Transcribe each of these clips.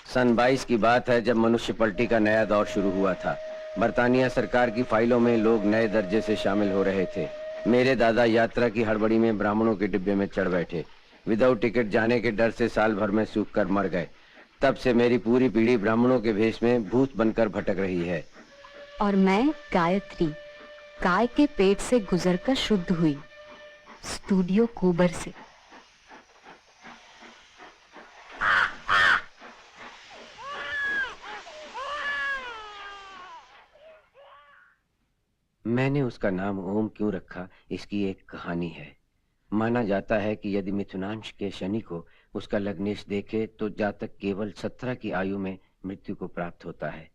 सन 22 की बात है, जब मनुष्य पलटी का नया दौर शुरू हुआ था। बरतानिया सरकार की फाइलों में लोग नए दर्जे से शामिल हो रहे थे। मेरे दादा यात्रा की हड़बड़ी में ब्राह्मणों के डिब्बे में चढ़ बैठे। विदाउट टिकट जाने के डर से साल भर में सूख कर मर गए। तब से मेरी पूरी पीढ़ी ब्राह्मणों के भेष में भूत बनकर भटक रही है। और मैं गायत्री, गाय के पेट से गुजरकर शुद्ध हुई, स्टूडियो कोबर से। मैंने उसका नाम ओम क्यों रखा, इसकी एक कहानी है। माना जाता है कि यदि मिथुनांश के शनि को उसका लग्नेश देखे तो जातक केवल 17 की आयु में मृत्यु को प्राप्त होता है।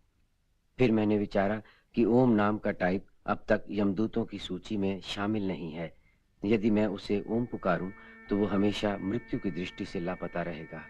फिर मैंने विचारा कि ओम नाम का टाइप अब तक यमदूतों की सूची में शामिल नहीं है। यदि मैं उसे ओम पुकारूं तो वो हमेशा मृत्यु की दृष्टि से लापता रहेगा।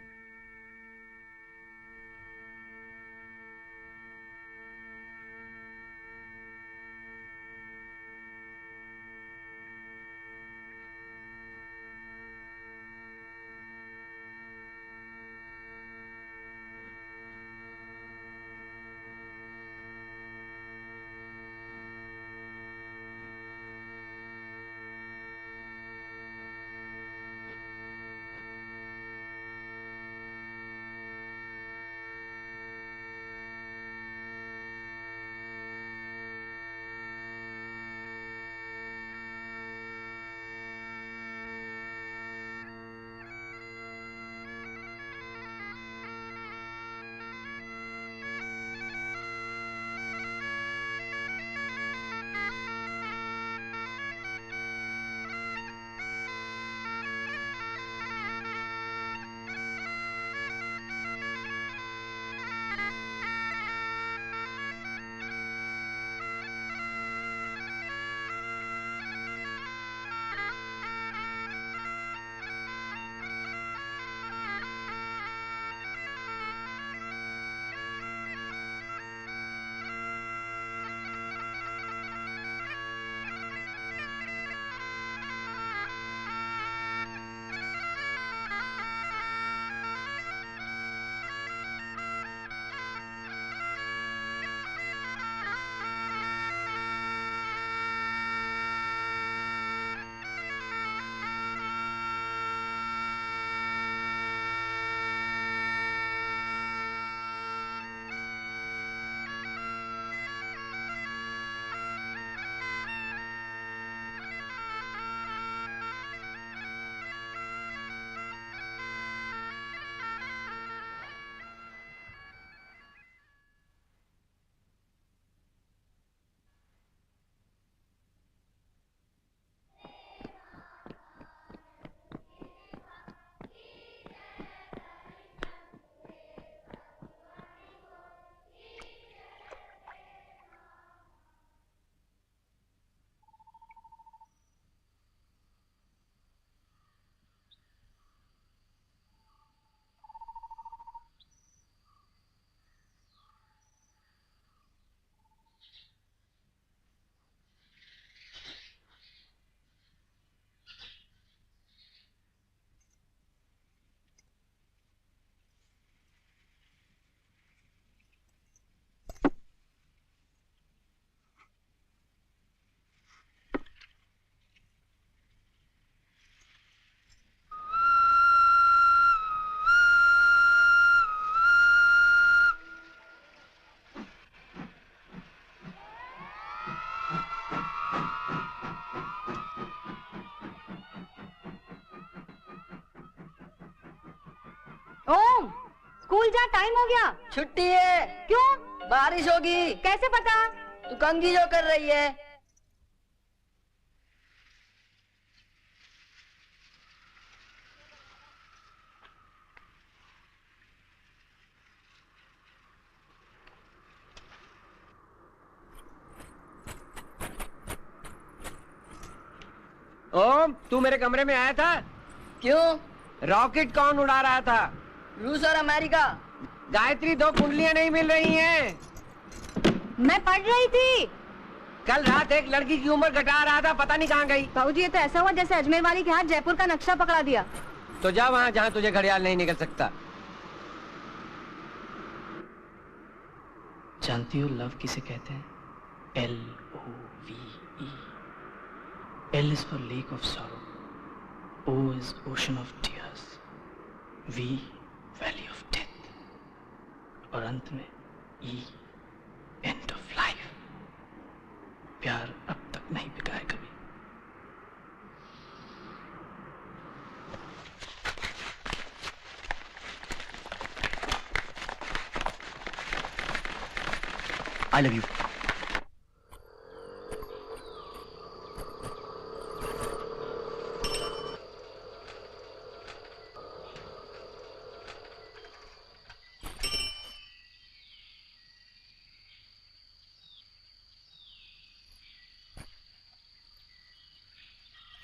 ओम, स्कूल जा, टाइम हो गया। छुट्टी है। क्यों? बारिश होगी। कैसे पता? तू कंघी जो कर रही है। ओम, तू मेरे कमरे में आया था? क्यों? रॉकेट कौन उड़ा रहा था? रूस और अमेरिका। गायत्री, 2 कुंडलियां नहीं मिल रही हैं। मैं पढ़ रही थी। कल रात एक लड़की की उम्र घटा रहा था, पता नहीं कहाँ गई। बाबूजी, ये तो ऐसा हुआ जैसे अजमेर वाली के हाथ जयपुर का नक्शा पकड़ा दिया। तो जा वहाँ जहाँ तुझे घड़ियाल नहीं निकल सकता। जानती हो लव किसे कहते हैं? LOVE। L is for lake of sorrow, O is ocean of tears, V valley of death, और अंत में E end of life। प्यार अब तक नहीं बिका है कभी। I love you।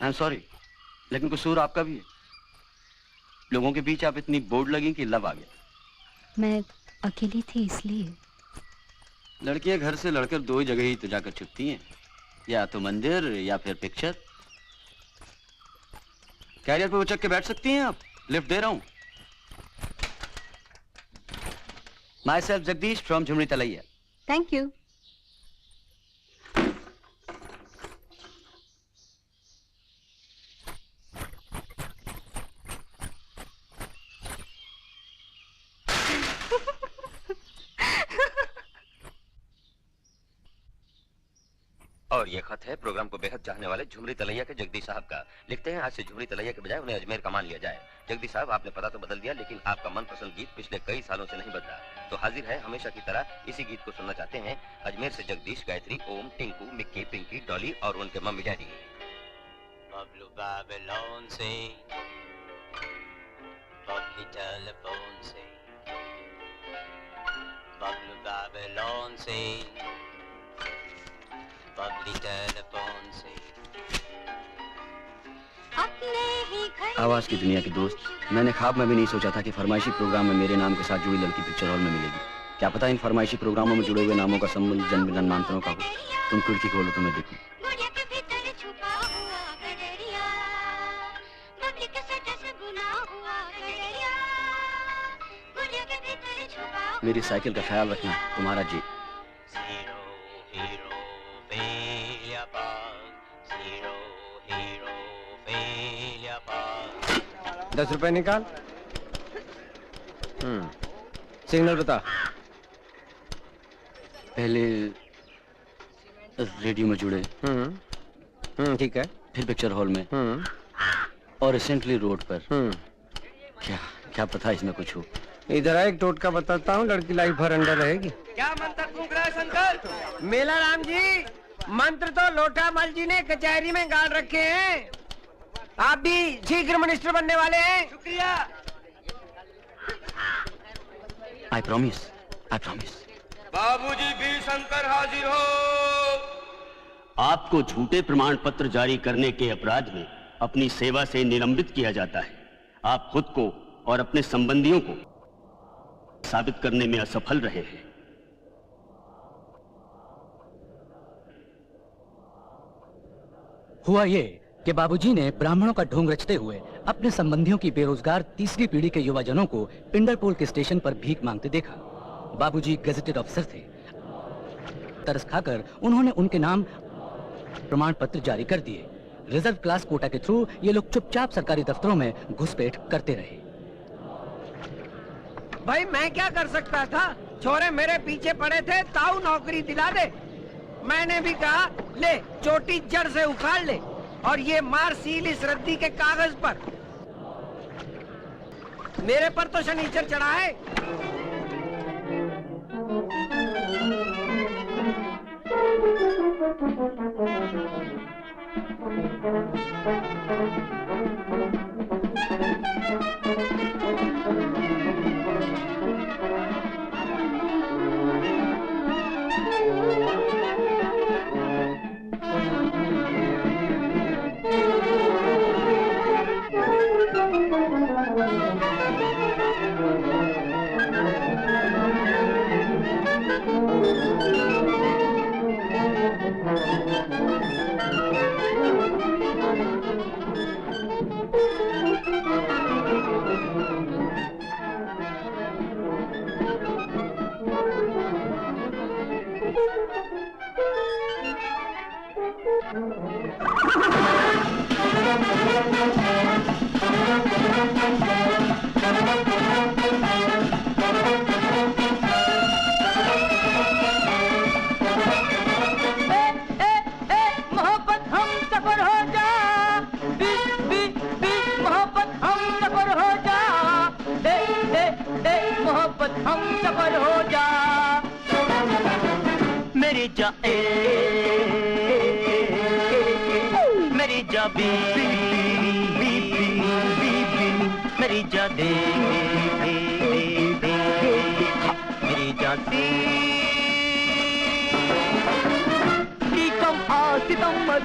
I am sorry, लेकिन कसूर आपका भी है। लोगों के बीच आप इतनी बोर्ड लगी कि लव आ गया। मैं अकेली थी इसलिए। लड़कियां घर से लड़कर 2 ही जगह ही तो जाकर छुपती हैं, या तो मंदिर या फिर पिक्चर। कैरियर पे उचक के बैठ सकती हैं आप, लिफ्ट दे रहा हूं। Myself Jagdish from Jhumri Telaiya. Thank you. और ये खत है प्रोग्राम को बेहद चाहने वाले झुमरी तलैया के जगदीश साहब का। लिखते हैं, आज से झुमरी तलैया के बजाय उन्हें अजमेर का मान लिया जाए। जगदीश साहब, आपने पता तो बदल दिया, लेकिन आपका मनपसंद गीत पिछले कई सालों से नहीं बदला। तो हाजिर है हमेशा की तरह, इसी गीत को सुनना चाहते हैं। अजमेर से जगदीश, गायत्री, ओम, टिंकू, मिक्की, पिंकी, डॉली और उनके मम्मी डैडी। बबलू बेबीलोन से, बबली टेलीफोन से, बबलू बेबीलोन से, बबली टेलीफोन से। आवाज की दुनिया के दोस्त, मैंने ख्वाब में भी नहीं सोचा था कि फरमाइशी प्रोग्राम में मेरे नाम के साथ जुड़ी लड़की पिक्चर हॉल में मिलेगी। क्या पता इन फरमाइशी प्रोग्रामों में जुड़े हुए नामों का संबंध जन्म जन्मांतरों का हो। तुम खिड़की खोलो तो मैं देखूं। मेरी साइकिल का ख्याल रखना, तुम्हारा जी। 10 रुपए निकाल। सिग्नल बता। पहले रेडियो में जुड़े, ठीक है। फिर पिक्चर हॉल में, और रिसेंटली रोड पर। क्या पता इसमें कुछ हो। इधर एक टोटका बताता हूँ, लड़की लाइफ भर अंडर रहेगी। क्या मंत्र फूंक रहा है शंकर? मेला राम जी, मंत्र तो लोटा मल जी ने कचहरी में गाड़ रखे हैं। आप भी शीघ्र मिनिस्टर बनने वाले हैं। शुक्रिया। I promise, I promise. बाबूजी भी शंकर हाजिर हो। आपको झूठे प्रमाण पत्र जारी करने के अपराध में अपनी सेवा से निलंबित किया जाता है। आप खुद को और अपने संबंधियों को साबित करने में असफल रहे हैं। हुआ ये कि बाबूजी ने ब्राह्मणों का ढोंग रचते हुए अपने संबंधियों की बेरोजगार तीसरी पीढ़ी के युवाजनों को पिंडरपोल के स्टेशन पर भीख मांगते देखा। बाबूजी गेजेटेड अफसर थे। तरस खाकर उन्होंने उनके नाम प्रमाण पत्र जारी कर दिए। रिजर्व क्लास कोटा के थ्रू ये लोग चुपचाप सरकारी दफ्तरों में घुसपैठ करते रहे। भाई मैं क्या कर सकता था, छोरे मेरे पीछे पड़े थे, ताऊ नौकरी दिला दे। मैंने भी कहा ले चोटी जड़ से उखाड़ ले और ये मार सील इस रद्दी के कागज पर। मेरे पर तो शनीचर चढ़ा है।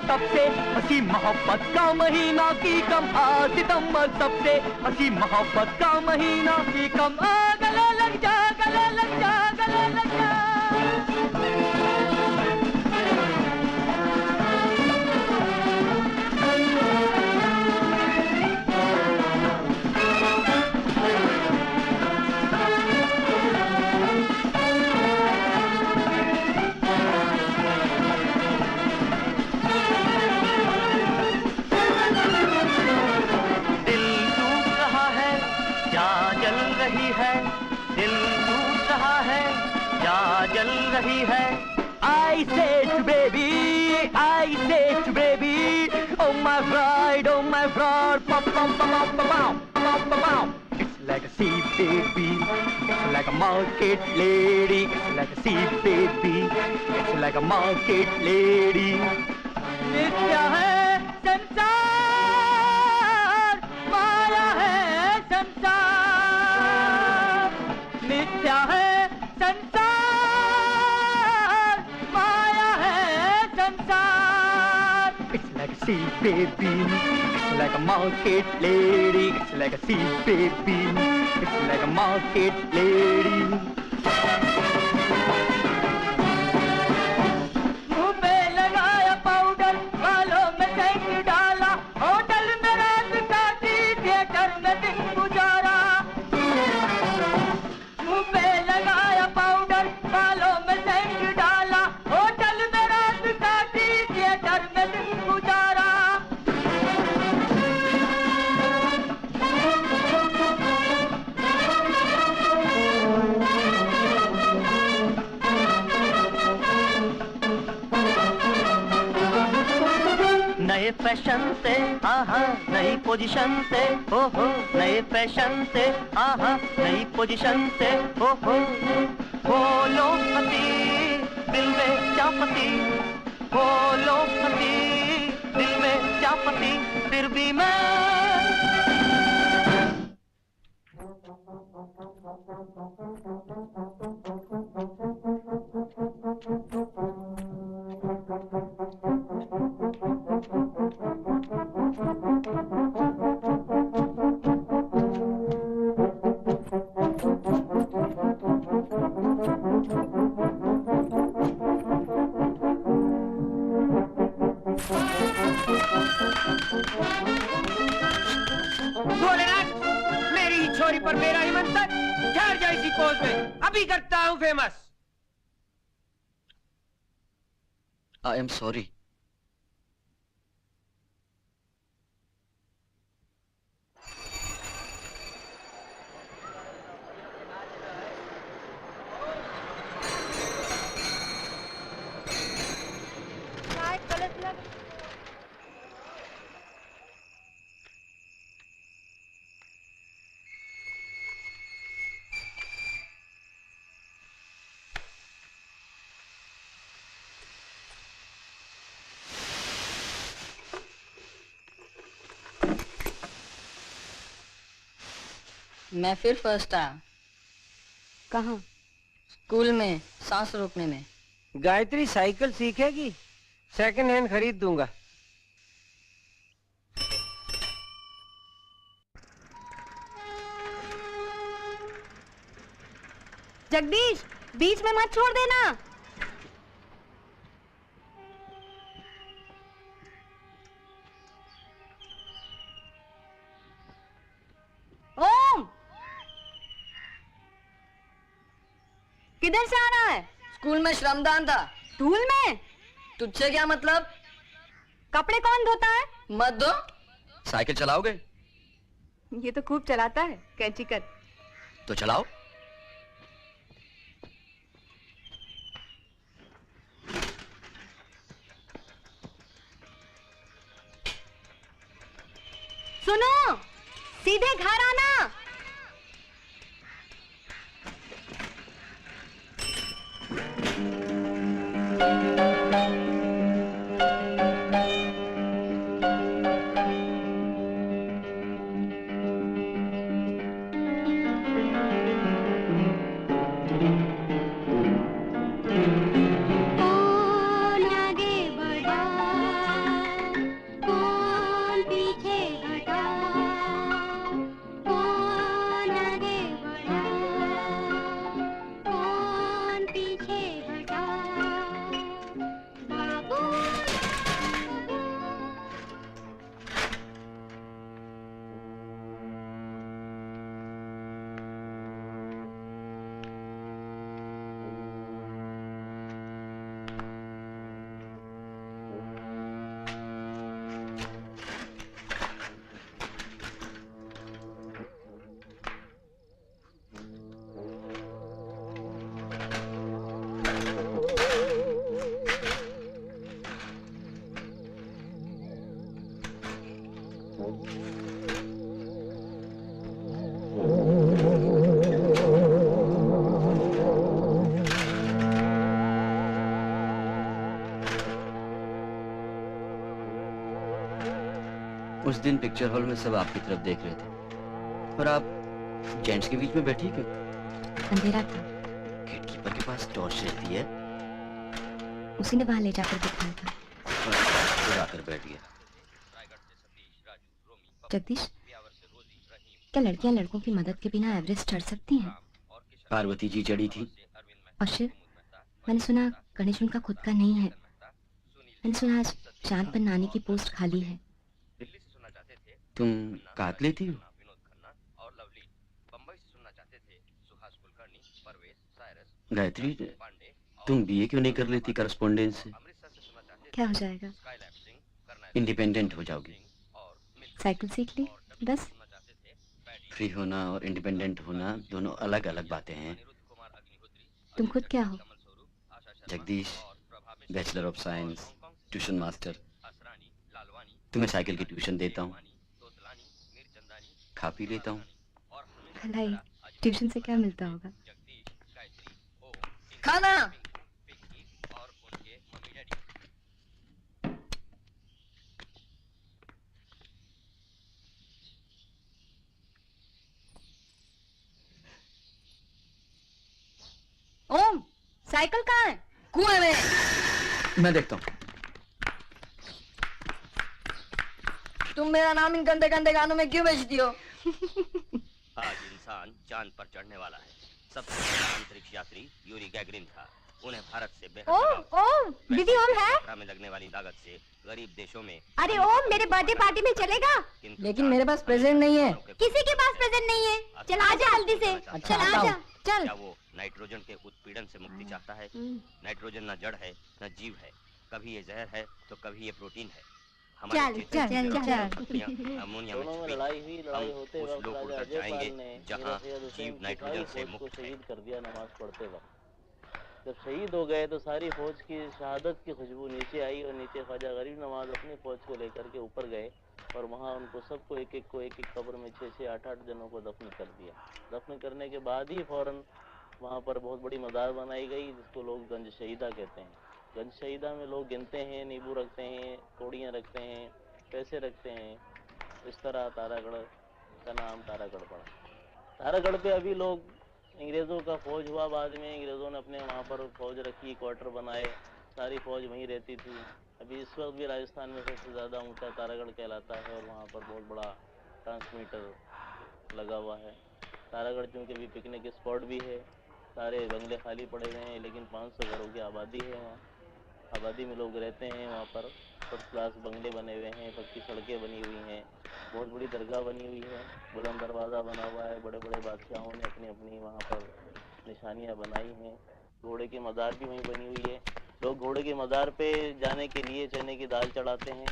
सबसे हंसी मोहब्बत का महीना की कम आ सितंबर सबसे हंसी मोहब्बत का महीना की कम आ गले लग जा गले लग जा गले लग जा। जल रही है I say to baby, I say to baby, oh my bride, pop pop pop pop pop pop pop. It's like a sea baby, it's like a market lady, it's like a sea baby, it's like a market lady. नित्या है संसार, माया है संसार, नित्या है संसार, माया है संसार. It's like a sea baby, it's like a market lady, it's like a sea baby, it's like a market lady. नए fashion से आहा नई पोजीशन से हो नए फैशन से आहा नई पोजीशन से हो बोलो हसी दिल में चापती बोलो हसी दिल में चापती फिर भी मैं पर मेरा ही मंत्र ठहर जाए इसी पोज में अभी करता हूं फेमस. I am sorry. मैं फिर फर्स्ट आया। कहाँ? स्कूल में सांस रोकने में। गायत्री साइकिल सीखेगी, सेकंड हैंड खरीद दूंगा। जगदीश, बीच में मत छोड़ देना। ओम, किधर से आ रहा है? स्कूल में श्रमदान था। धूल में? तुझसे क्या मतलब? कपड़े कौन धोता है? मत दो। साइकिल चलाओगे? ये तो खूब चलाता है, कैंची कर। तो चलाओ। सुनो, सीधे घर आना। कौन आगे बढ़ा, कौन पीछे हटा, कौन आगे बढ़ा, कौन पीछे हटा, बाबू। उस दिन पिक्चर हॉल में सब आपकी तरफ देख रहे थे और आप जेंट्स के बीच में बैठी क्यों? अंधेरा था। गेटकीपर के पास टॉर्च रहती है। उसी ने वहां ले जाकर दिखाया था। तो जाकर बैठ गया। जगदीश, क्या लड़कियां लड़कों की मदद के बिना एवरेस्ट चढ़ सकती हैं? पार्वती जी चढ़ी थी। और शिव, मैंने सुना गणेश उनका खुद का नहीं है। मैंने सुना आज चांद पर नानी की पोस्ट खाली है। तुम काट लेती हो? गायत्री, तुम बीए क्यों नहीं कर लेती करस्पॉन्डेंस से? क्या हो जाएगा? इंडिपेंडेंट हो जाओगी। साइकिल सीख ली बस। फ्री होना और इंडिपेंडेंट होना दोनों अलग अलग बातें हैं। तुम खुद क्या हो? Jagdish, bachelor of science, tuition master. तुम्हें साइकिल की ट्यूशन देता हूँ, खा पी लेता हूँ। भलाई ट्यूशन से क्या मिलता होगा? खाना। ओम, साइकिल कहाँ है? कुएं में। मैं देखता हूँ। तुम मेरा नाम इन गंदे गंदे गानों में क्यों बेचती हो? आज इंसान चांद पर चढ़ने वाला है। सबसे बड़ा अंतरिक्ष यात्री यूरी गैगरिन था। उन्हें भारत से ओम, दीदी ओम है? यात्रा में लगने वाली लागत से गरीब देशों में। अरे ओम, मेरे बर्थडे पार्टी में चलेगा? लेकिन मेरे पास प्रेजेंट नहीं है। किसी के पास प्रेजेंट नहीं है। चल आजा जल्दी से। अच्छा, चल आजा, चल। क्या वो नाइट्रोजन के उत्पीड़न से मुक्ति चाहता है? नाइट्रोजन न जड़ है न जीव है। कभी ये जहर है तो कभी ये प्रोटीन है। चल चल चल। अमोनिया में छुपी हम उस लोक तक जाएंगे जहाँ जीव नाइट्रोजन से मुक्त है। कर दिया नमाज पढ़ते वक्त। जब शहीद हो गए तो सारी फौज की शहादत की खुशबू नीचे आई और नीचे ख्वाजा गरीब नवाज अपनी फौज को लेकर के ऊपर गए और वहाँ उनको सबको एक एक कब्र में 6-6, 8-8 जनों को दफन कर दिया। दफन करने के बाद ही फौरन वहाँ पर बहुत बड़ी मज़ार बनाई गई जिसको लोग गंज शहीदा कहते हैं। गंज शहीदा में लोग गिनते हैं, नींबू रखते हैं, कौड़ियाँ रखते हैं, पैसे रखते हैं। इस तरह तारागढ़ का नाम तारागढ़ पड़ा। तारागढ़ पे अभी लोग, अंग्रेज़ों का फौज हुआ, बाद में अंग्रेज़ों ने अपने वहाँ पर फौज रखी, क्वार्टर बनाए, सारी फौज वहीं रहती थी। अभी इस वक्त भी राजस्थान में सबसे ज़्यादा ऊंचा तारागढ़ कहलाता है और वहाँ पर बहुत बड़ा ट्रांसमीटर लगा हुआ है। तारागढ़ चूँकि अभी पिकनिक स्पॉट भी है, सारे बंगले खाली पड़े हुए हैं, लेकिन 500 घरों की आबादी है वहाँ। आबादी में लोग रहते हैं वहाँ पर। फर्स्ट क्लास बंगले बने हुए हैं, पक्की सड़कें बनी हुई हैं, बहुत बड़ी दरगाह बनी हुई है, बुलंद दरवाज़ा बना हुआ है। बड़े बड़े बादशाहों ने अपनी अपनी वहाँ पर निशानियाँ बनाई हैं। घोड़े की मज़ार भी वहीं बनी हुई है। लोग घोड़े के मज़ार पे जाने के लिए चने की दाल चढ़ाते हैं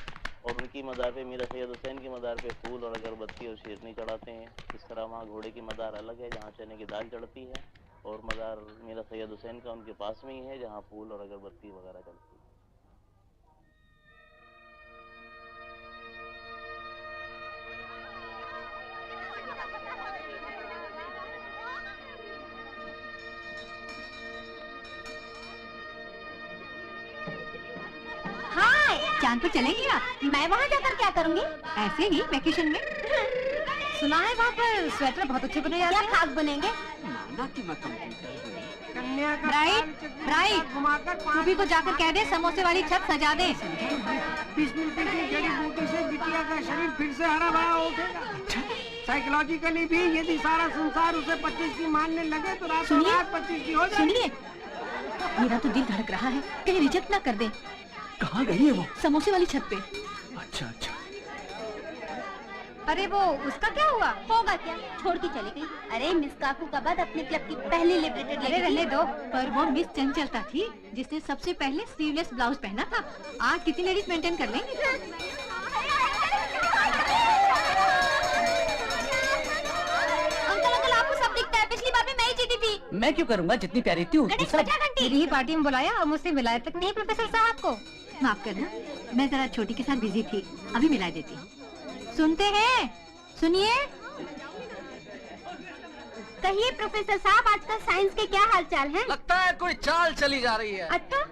और उनकी मज़ार पे मीरा सैयद हुसैन की मज़ार पे फूल और अगरबत्ती और शीरनी चढ़ाते हैं। इस तरह वहाँ घोड़े की मज़ार अलग है जहाँ चने की दाल चढ़ती है, और मज़ार मीरा सैयद हुसैन का उनके पास में ही है जहाँ फूल और अगरबत्ती वगैरह चढ़ती है। चांद पर चलेंगी आप? मैं वहाँ जाकर क्या करूँगी? ऐसे ही वेकेशन में। सुना है वहाँ पर स्वेटर बहुत अच्छे बने जाते हैं। क्या खाक बनेंगे? ब्राइट, तू भी तो जाकर कह दे समोसे वाली छत सजा दे। 20 मिनट की जड़ी बूटी से बिटिया का शरीर फिर से हरा भरा हो उठेगा। साइकोलॉजिकली भी यदि सारा संसार उसे 25 की मानने लगे तो रातों रात 25 की हो जाए। सुनिए, मेरा तो दिल धड़क रहा है, कहीं रिजेक्ट ना कर दे। कहाँ गई है वो? समोसे वाली छत पे। अच्छा अच्छा। अरे वो उसका क्या हुआ? होगा क्या, छोड़ के चली गई। अरे मिस काकू का बाद अपने क्लब की पहली लिबरेटेड। अरे रहने दो, पर वो मिस चंचलता थी जिसने सबसे पहले स्लीवलेस ब्लाउज पहना था। आज कितनी लेडीज मेंटेन कर लेंगी? अंकल आपको सब दिखता है, पिछली बार भी मैं ही जीती थी। मैं क्यों करूँगा, जितनी प्यारी थी उतनी सब। मेरी पार्टी में बुलाया और मुझसे मिलाया तक नहीं प्रोफेसर साहब को। माफ करना, मैं जरा छोटी के साथ बिजी थी, अभी मिला देती हूँ। सुनते हैं? सुनिए। कहिए प्रोफेसर साहब, आजकल साइंस के क्या हालचाल हैं? लगता है कोई चाल चली जा रही है। अच्छा,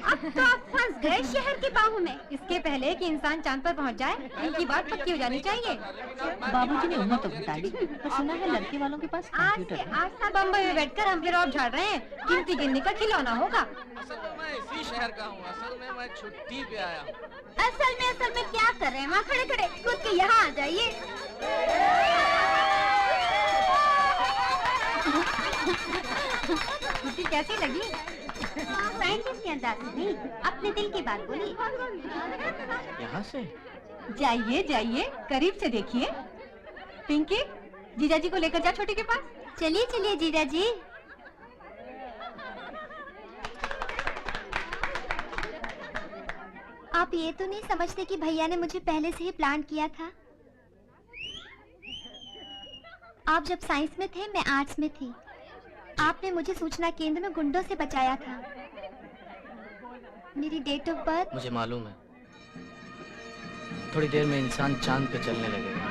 अब तो आप फंस गए शहर की बाहों में। इसके पहले कि इंसान चांद पर पहुंच जाए, इनकी बात पक्की हो जानी चाहिए। बाबूजी ने उम्र तो बता दी, पर सुना है लड़के वालों के पास कंप्यूटर है। आज से बम्बई में बैठकर हम फिर और झाड़ रहे हैं, गिनती गिनने का खिलौना होगा। असल में मैं इसी शहर का हूँ, असल में मैं छुट्टी पे आया हूँ। असल में क्या कर रहे हैं वहाँ खड़े खड़े? कूद के यहाँ आ जाइए। छुट्टी कैसी लगी? साइंटिस्ट के अंदाज से नहीं, अपने दिल की बात बोलिए। यहाँ से? जाइए जाइए, करीब से देखिए। पिंकी, जीजाजी को लेकर जा छोटी के पास। चलिए चलिए जीजा जी। आप ये तो नहीं समझते कि भैया ने मुझे पहले से ही प्लान किया था? आप जब साइंस में थे, मैं आर्ट्स में थी। आपने मुझे सूचना केंद्र में गुंडों से बचाया था। मेरी डेट ऑफ बर्थ मुझे मालूम है। थोड़ी देर में इंसान चांद पे चलने लगेगा।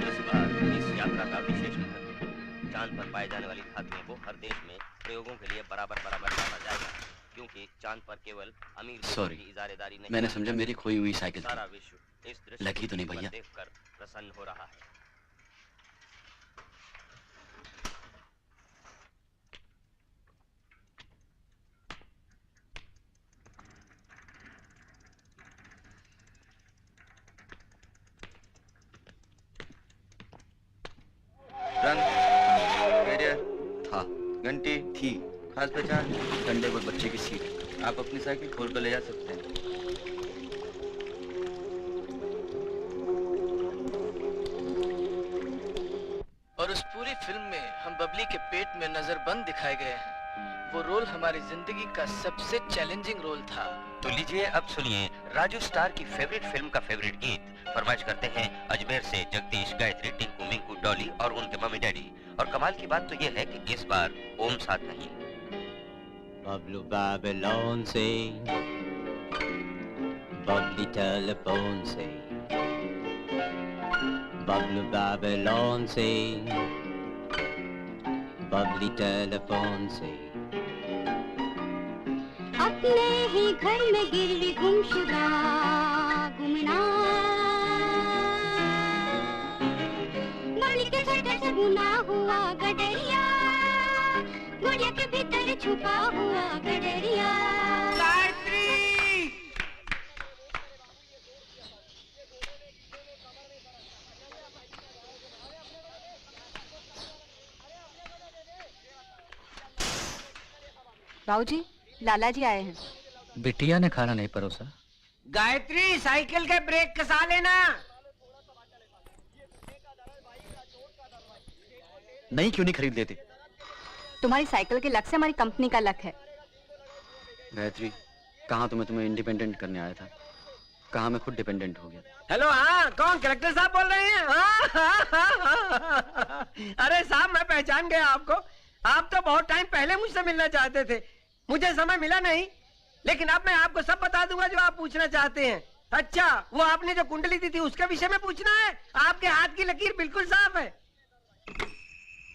इस बार इस यात्रा का विशेष महत्व चांद पर पाए जाने वाली धातुओं को हर देश में प्रयोगों के लिए बराबर बांटा जाएगा, क्योंकि चांद पर केवल अमीर देशों की इजारेदारी नहीं। मैंने समझा मेरी खोई हुई साइकिल सारा विश्व इस दृश्य लगी तो नहीं भैया देखकर प्रसन्न हो रहा है। था घंटी थी, खास पहचान डंडे पर बच्चे की सीट। आप अपनी साइकिल खोल कर ले जा सकते हैं। और उस पूरी फिल्म में हम बबली के पेट में नजरबंद दिखाए गए हैं। वो रोल हमारी जिंदगी का सबसे चैलेंजिंग रोल था। तो लीजिए अब सुनिए राजू स्टार की फेवरेट फिल्म का फेवरेट गीत। फरमाइश करते हैं अजमेर से जगदीश, गायत्री, टिंकू, मिंकू, डॉली और उनके मम्मी डैडी। और कमाल की बात तो ये है कि इस बार ओम साथ नहीं। बबलू बेबीलोन से, बबली टेलीफोन से, बबलू बेबीलोन से, बबली टेलीफोन से। अपने ही घर में गिरवी गुमशुदा गुमनाम, नली के छटे से बुना हुआ गडरिया, गुड़िया के भीतर छुपा हुआ गडरिया। गायत्री! बाबूजी, लाला जी आए हैं। बिटिया ने खाना नहीं परोसा। गायत्री, साइकिल के ब्रेक कसा लेना। नहीं क्यों नहीं खरीद लेते? तुम्हारी साइकिल के लक से हमारी कंपनी का लक है। गायत्री, कहाँ तो मैं तुम्हें इंडिपेंडेंट करने आया था, कहाँ मैं खुद डिपेंडेंट हो गया। हेलो, हाँ, कौन? कलेक्टर साहब बोल रहे हैं? हाँ। अरे साहब, मैं पहचान गया आपको। आप तो बहुत टाइम पहले मुझसे मिलना चाहते थे, मुझे समय मिला नहीं, लेकिन अब मैं आपको सब बता दूंगा जो आप पूछना चाहते हैं। अच्छा, वो आपने जो कुंडली दी थी उसके विषय में पूछना है? आपके हाथ की लकीर बिल्कुल साफ है।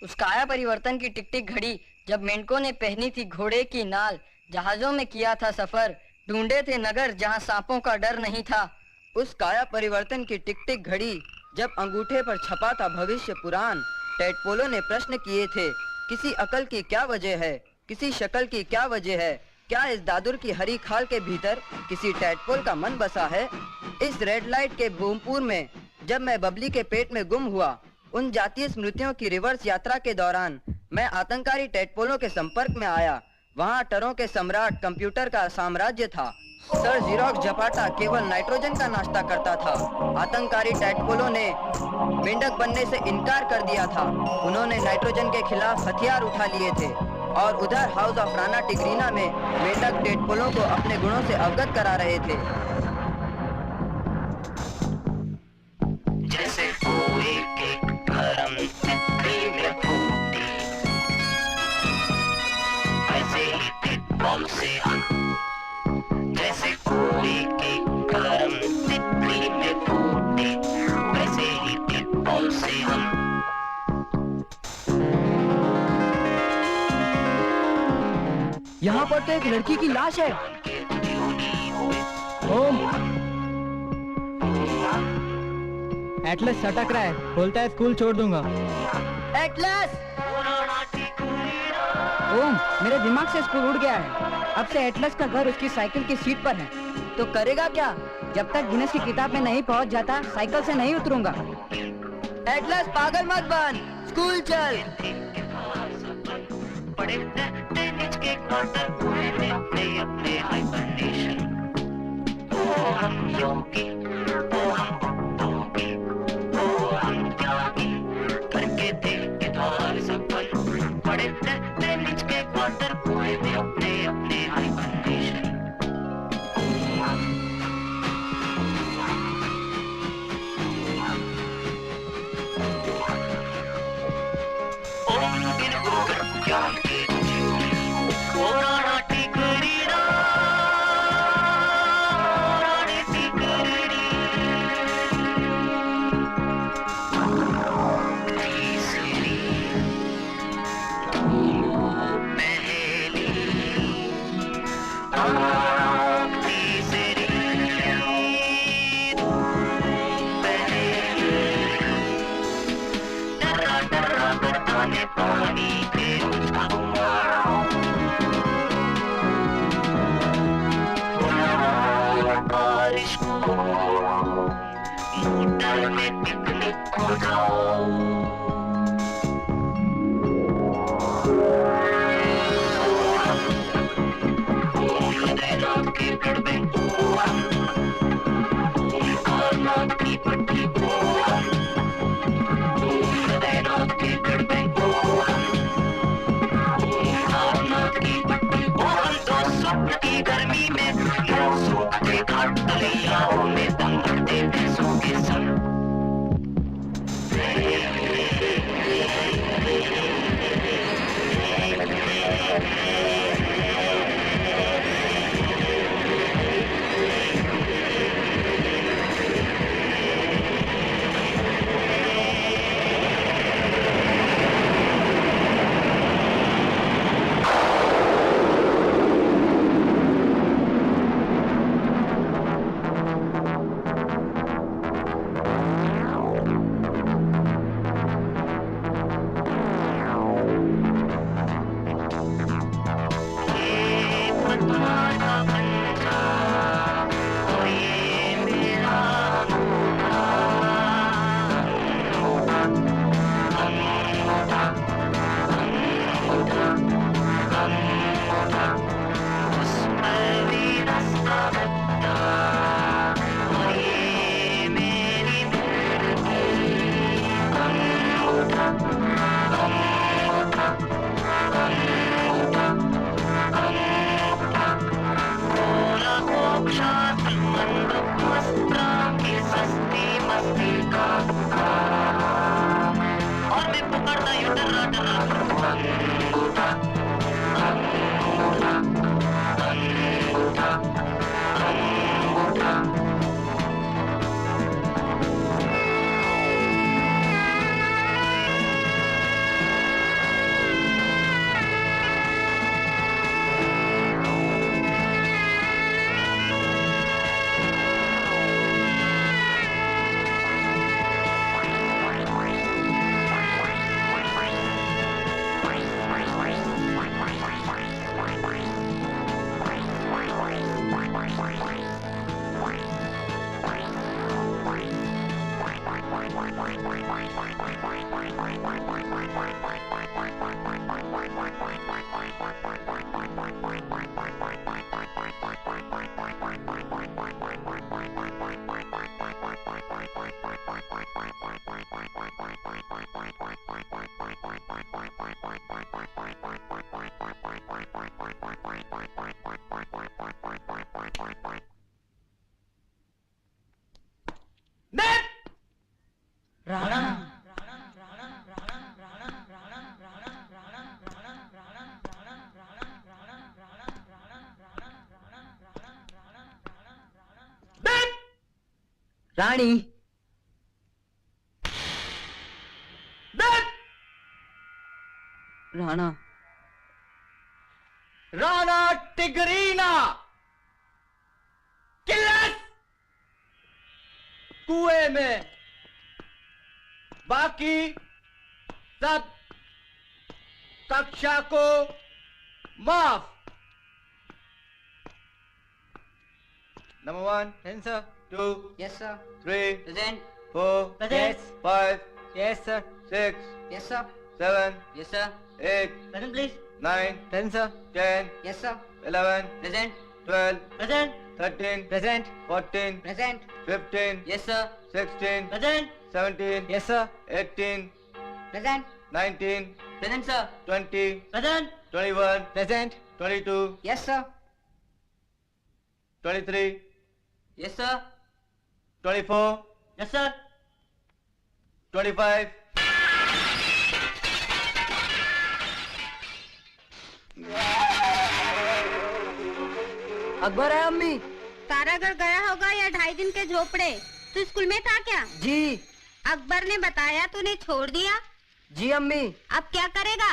उस काया परिवर्तन की टिक-टिक घड़ी जब मेंढकों ने पहनी थी घोड़े की नाल, जहाजों में किया था सफर, ढूंढे थे नगर जहां सांपों का डर नहीं था। उस काया परिवर्तन की टिक-टिक घड़ी जब अंगूठे पर छपा था भविष्य पुराण, टैडपोलों ने प्रश्न किए थे, किसी अकल की क्या वजह है, किसी शक्ल की क्या वजह है, क्या इस दादुर की हरी खाल के भीतर किसी टैडपोल का मन बसा है। इस रेड लाइट के बूमपुर में जब मैं बबली के पेट में गुम हुआ, उन जातीय स्मृतियों की रिवर्स यात्रा के दौरान मैं आतंकारी टैडपोलों के संपर्क में आया। वहाँ टरों के सम्राट कंप्यूटर का साम्राज्य था। सर जीरोक्स जपाटा केवल नाइट्रोजन का नाश्ता करता था। आतंकारी टैडपोलों ने मेंढक बनने से इनकार कर दिया था। उन्होंने नाइट्रोजन के खिलाफ हथियार उठा लिए थे और उधर हाउस ऑफ राणा टिग्रीना में मेंढक टैडपोलों को अपने गुणों से अवगत करा रहे थे। जैसे कोई के गरम तितली में फूटी, वैसे ही टिड्डों से हम, जैसे कोई के गरम तितली में फूटी, वैसे ही टिड्डों से हम। यहाँ पर तो एक लड़की की लाश है। ओम, एटलस सटक रहा है, बोलता है स्कूल छोड़ दूंगा। एटलस! ओम, मेरे दिमाग से स्कूल उड़ गया है। अब से एटलस का घर उसकी साइकिल की सीट पर है। तो करेगा क्या? जब तक गिनेस की किताब में नहीं पहुंच जाता, साइकिल से नहीं उतरूंगा। एटलस, पागल मत बन, स्कूल चल। बड़े टेनिस के क्वार्टर हुए में अपने अपने हाइबरनेशन। ओ हम योगी, ओ हम भोगी, ओ हम त्यागी, करके देख द्वार सफल। बड़े टेनिस के क्वार्टर हुए में अपने अपने हाइबरनेशन। ओम बिन भूगर्भ ज्ञान के मोटर में पिकनिक हो जाओ। हृदय रात के गड़बे नाथ की पट्टी हृदय रात के गड़बे नाथ की पट्टी तो स्वप्न की गर्मी में सूखते घाट तलियाओं में दंगड़ते भैंसों के संग। रानी राणा राणा टिगरीना किल्लत कुएं में बाकी सब कक्षा को माफ। Number 1 Yes, sir. 2 yes sir 3 present 4 Present. 5 Yes, sir. 6 yes sir 7 yes sir 8 Present, please. 9 Present, sir. 10 yes sir 11 present 12 Present. 13 Present. 14 present 15 yes sir 16 Present. 17 Yes, sir. 18 present 19 present sir 20 Present. 21 Present. 22 yes sir 23 yes sir 24 Yes, sir. 25 Akbar है अम्मी तारागढ़ गया होगा या 2.5 दिन के झोपड़े। तू school में था क्या? जी अकबर ने बताया तूने छोड़ दिया। जी अम्मी अब क्या करेगा?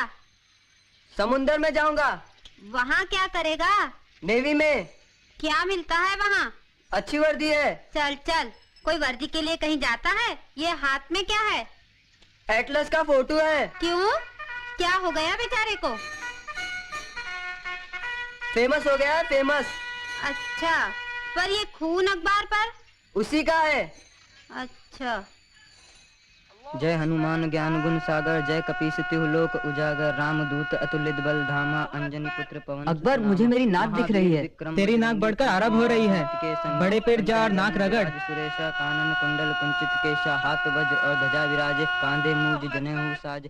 समुंदर में जाऊंगा। वहाँ क्या करेगा? नेवी में। क्या मिलता है वहाँ? अच्छी वर्दी है। चल चल, कोई वर्दी के लिए कहीं जाता है? ये हाथ में क्या है? एटलस का फोटो है। क्यों? क्या हो गया बेचारे को? फेमस हो गया फेमस। अच्छा, पर ये खून अखबार पर? उसी का है। अच्छा। जय हनुमान ज्ञान गुण सागर, जय कपीस तिहु लोक उजागर, रामदूत अतुलित बल धामा, अंजनी पुत्र पवन। अकबर मुझे मेरी नाक दिख रही है। तेरी नाक बढ़कर अरब हो रही है। बड़े पेट जा और नाक रगड़। सुरेशा कानन कुंडल कुंचित केशा, हाथ वज्र और ध्वजा विराजे, कांधे मूज जनेऊ साज।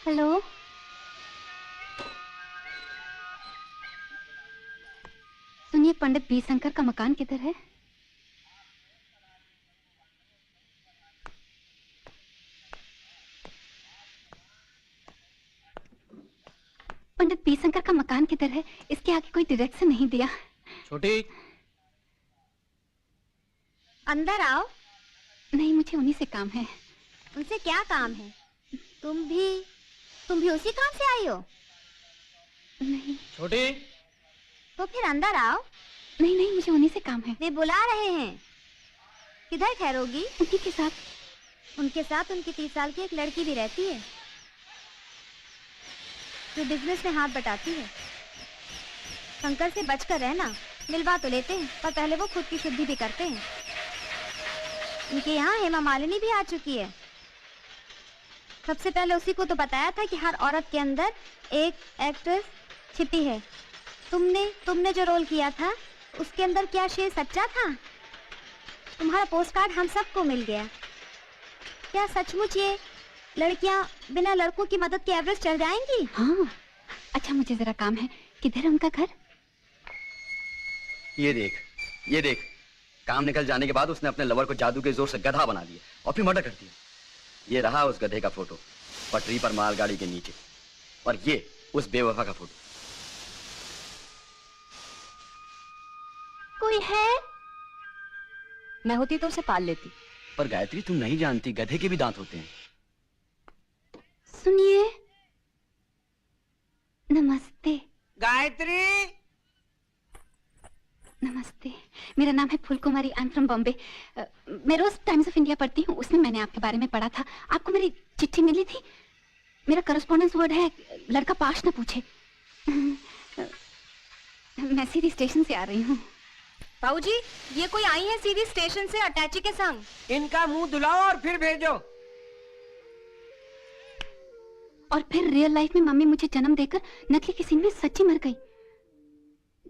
हेलो, सुनिए, पंडित बी शंकर का मकान किधर है? पंडित पी शंकर का मकान किधर है? इसके आगे कोई डायरेक्शन नहीं दिया। छोटी, अंदर आओ। नहीं, मुझे उन्हीं से काम है। उनसे क्या काम है? तुम भी उसी काम से आई हो? नहीं। छोटी, तो फिर अंदर आओ। नहीं नहीं, मुझे उन्हीं से काम है। वे बुला रहे हैं। किधर ठहरोगी? उनकी के साथ। उनके साथ उनकी 30 साल की एक लड़की भी रहती है जो बिजनेस में हाथ बटाती है। शंकर से बचकर रहना। मिलवा तो लेते हैं पर पहले वो खुद की शुद्धि भी करते हैं। इनके यहाँ हेमा मालिनी भी आ चुकी है। सबसे पहले उसी को तो बताया था कि हर औरत के अंदर एक एक्ट्रेस छिपी है। तुमने जो रोल किया था उसके अंदर क्या शेर सच्चा था? तुम्हारा पोस्ट कार्ड हम सबको मिल गया। क्या सचमुच ये लड़कियां बिना लड़कों की मदद के एवरेस्ट चढ़ जाएंगी? हाँ। अच्छा, मुझे जरा काम है। किधर है उनका घर? ये देख, काम निकल जाने के बाद उसने अपने लवर को जादू के जोर से गधा बना दिया और फिर मर्डर कर दिया। ये रहा उस गधे का फोटो पटरी पर मालगाड़ी के नीचे, और ये उस बेवफा का फोटो। कोई है? मैं होती तो उसे पाल लेती। पर गायत्री, तुम नहीं जानती गधे के भी दांत होते हैं। सुनिए। नमस्ते। गायत्री, नमस्ते, मेरा नाम है Phool Kumari. I am from Bombay. मैं रोज टाइम्स ऑफ इंडिया पढ़ती हूँ, उसमें मैंने आपके बारे में पढ़ा था। आपको मेरी चिट्ठी मिली थी। मेरा करस्पॉन्डेंस वर्ड है लड़का पाश न पूछे। मैं सीधी स्टेशन से आ रही हूँ। बाबूजी, ये कोई आई है सीधी स्टेशन से अटैची के संग। इनका मुंह धुलाओ और फिर भेजो। और फिर रियल लाइफ में मम्मी मुझे जन्म देकर नकली किसी में सच्ची मर गई।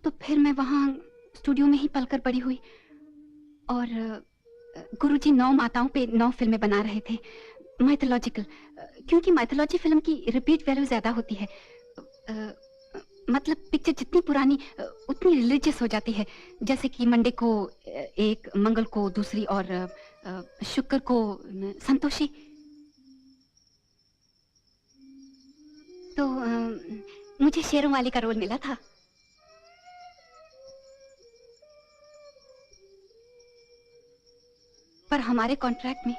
तो फिर मैं वहां स्टूडियो में ही पलकर बड़ी हुई। और गुरुजी 9 माताओं पे 9 फिल्में बना रहे थे, माइथोलॉजिकल, क्योंकि माइथोलॉजी फिल्म की रिपीट वैल्यू ज्यादा होती है। मतलब पिक्चर जितनी पुरानी उतनी रिलीजियस हो जाती है। जैसे कि मंडे को एक, मंगल को दूसरी, और शुक्र को संतोषी। तो मुझे शेरों वाली का रोल मिला था। पर हमारे कॉन्ट्रैक्ट में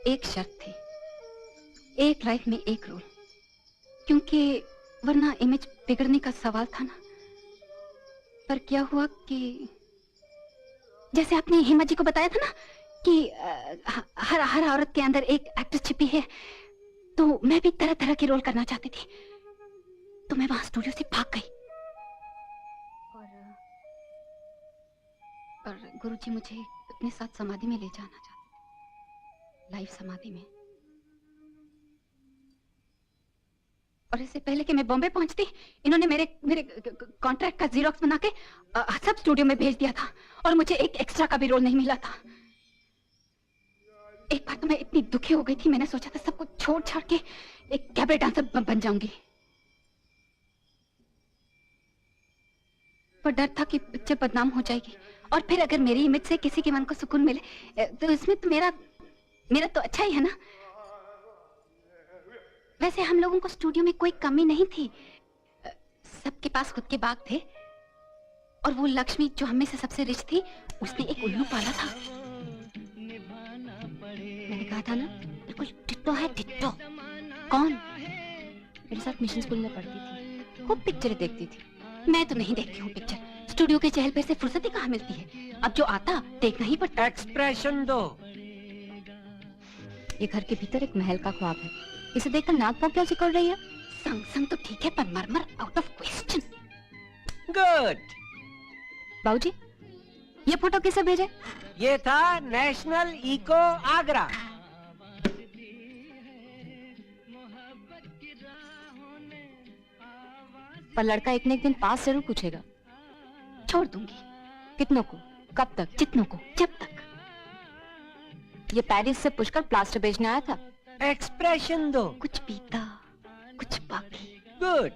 एक शर्त थी, एक लाइफ में एक रोल, क्योंकि वरना इमेज बिगड़ने का सवाल था ना। पर क्या हुआ कि जैसे आपने हेमा जी को बताया था ना कि हर औरत के अंदर एक एक्ट्रेस छिपी है, तो मैं भी तरह तरह के रोल करना चाहती थी। तो मैं वहां स्टूडियो से भाग गई और गुरुजी मुझे अपने साथ समाधि में ले जाना चाहते थे, लाइव समाधि में। और इससे पहले कि मैं बॉम्बे पहुंचती, इन्होंने मेरे कॉन्ट्रैक्ट का जीरोक्स बना के सब स्टूडियो में भेज दिया था, और मुझे एक एक्स्ट्रा का भी रोल नहीं मिला था। एक बार तो मैं इतनी दुखी हो गई थी, मैंने सोचा था सब कुछ छोड़ छाड़ के एक कैबरे डांसर बन जाऊंगी। पर डर था कि पिक्चर बदनाम हो जाएगी, और फिर अगर मेरी इमेज से किसी के मन को सुकून मिले तो इसमें तो मेरा तो अच्छा ही है ना। वैसे हम लोगों को स्टूडियो में कोई कमी नहीं थी, सबके पास खुद के बाग थे। और वो लक्ष्मी जो हमें से सबसे रिच थी, उसने एक उल्लू पाला था। मैंने कहा था ना, बिल्कुल डिट्टो है, डिट्टो। कौन? मेरे साथ मिशन स्कूल में पढ़ती थी, खूब पिक्चरें देखती थी। मैं तो नहीं देखती हूँ पिक्चर, स्टूडियो के चहल पहल से फुर्सत ही कहाँ मिलती है। अब जो आता देखना ही पड़ता। एक्सप्रेशन दो। ये घर के भीतर एक महल का ख्वाब है, इसे देखकर नाक पाँव क्यों सिकुड़ रही है? संग संग तो ठीक है, पर मरमर आउट ऑफ क्वेश्चन। गुड। बाबूजी, ये फोटो किसे भेजे? ये था नेशनल इको आगरा। पर लड़का एक न एक दिन पास जरूर पूछेगा। छोड़ दूंगी। कितनों को? कब तक? जितनों को, जब तक। ये पेरिस से पुष्कर प्लास्टर बेचने आया था। एक्सप्रेशन दो। कुछ पीता, कुछ बाकी। गुड।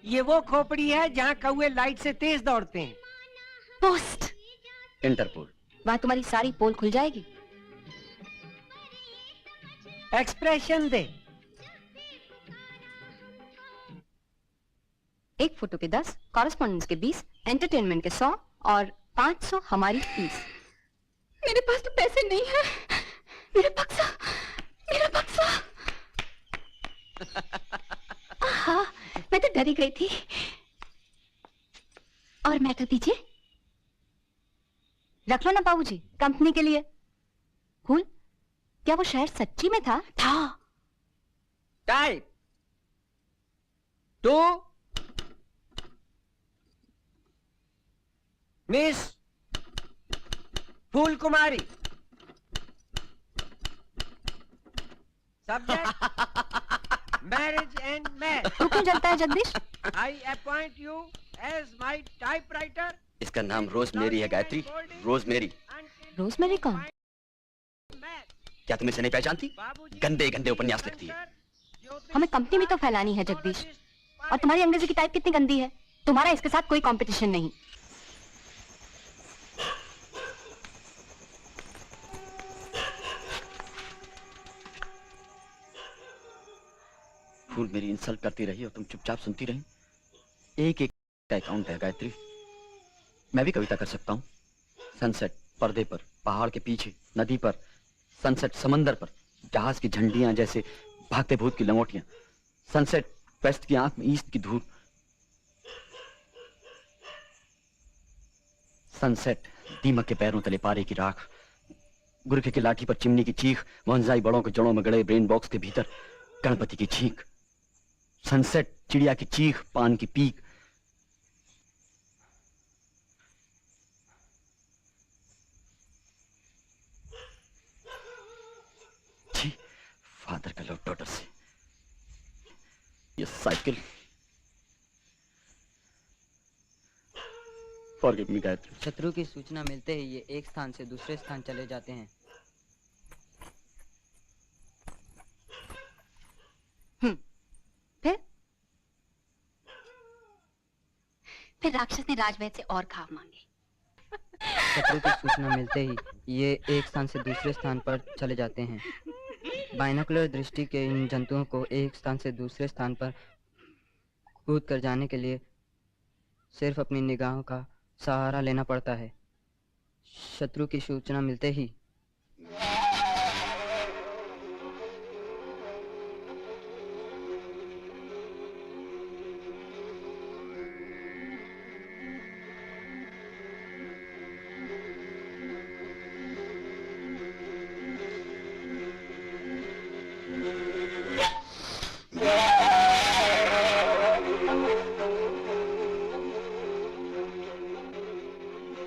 ये वो खोपड़ी है जहाँ कौवे लाइट से तेज दौड़ते हैं। पोस्ट। इंटरपोल। वहाँ तुम्हारी सारी पोल खुल जाएगी। एक्सप्रेशन दे। एक फोटो के 10, कॉरेस्पॉन्डेंस के 20, एंटरटेनमेंट के 100 और 500 हमारी फीस। मेरे पास तो पैसे नहीं है। मेरा बक्सा, मेरा बक्सा। हाँ, मैं तो डर ही गई थी। और मैटर दीजिए। रख लो ना बाबूजी, कंपनी के लिए। कूल, क्या वो शहर सच्ची में था? Type 2 miss Phool Kumari. Subject marriage and match. तू क्यों जलता है Jagdish? I appoint you as my typewriter. इसका नाम रोजमेरी है गायत्री, रोजमेरी। रोजमेरी कौन? क्या तुम इसे नहीं पहचानती? गंदे गंदे उपन्यास लिखती है। हमें कंपनी भी तो फैलानी है जगदीश। और तुम्हारी अंग्रेजी की टाइप कितनी गंदी है। तुम्हारा इसके साथ कोई कंपटीशन नहीं। फूल मेरी इंसल्ट करती रही और तुम चुपचाप सुनती रही। एक एक का अकाउंट है गायत्री। मैं भी कविता कर सकता हूँ। सनसेट पर्दे पर, पहाड़ के पीछे, नदी पर, सनसेट समंदर पर, जहाज की झंडियां जैसे भागते भूत की लंगोटियां, सनसेट वेस्ट की आंख में ईस्ट की धूल, सनसेट दीमक के पैरों तले पारे की राख, गुरखे की लाठी पर चिमनी की चीख, वंजाई बड़ों के जड़ों में गड़े ब्रेन बॉक्स के भीतर गणपति की छींक, सनसेट चिड़िया की चीख, पान की पीक, फादर का लव डॉटर से ये साइकिल। Forgive me Gayatri. शत्रु की सूचना मिलते ही ये एक स्थान से दूसरे स्थान चले जाते हैं। फिर राक्षस ने राजवैद्य से और घाव मांगे। शत्रु की सूचना मिलते ही ये एक स्थान से दूसरे स्थान पर चले जाते हैं। बाइनोकुलर दृष्टि के इन जंतुओं को एक स्थान से दूसरे स्थान पर कूद कर जाने के लिए सिर्फ अपनी निगाहों का सहारा लेना पड़ता है। शत्रु की सूचना मिलते ही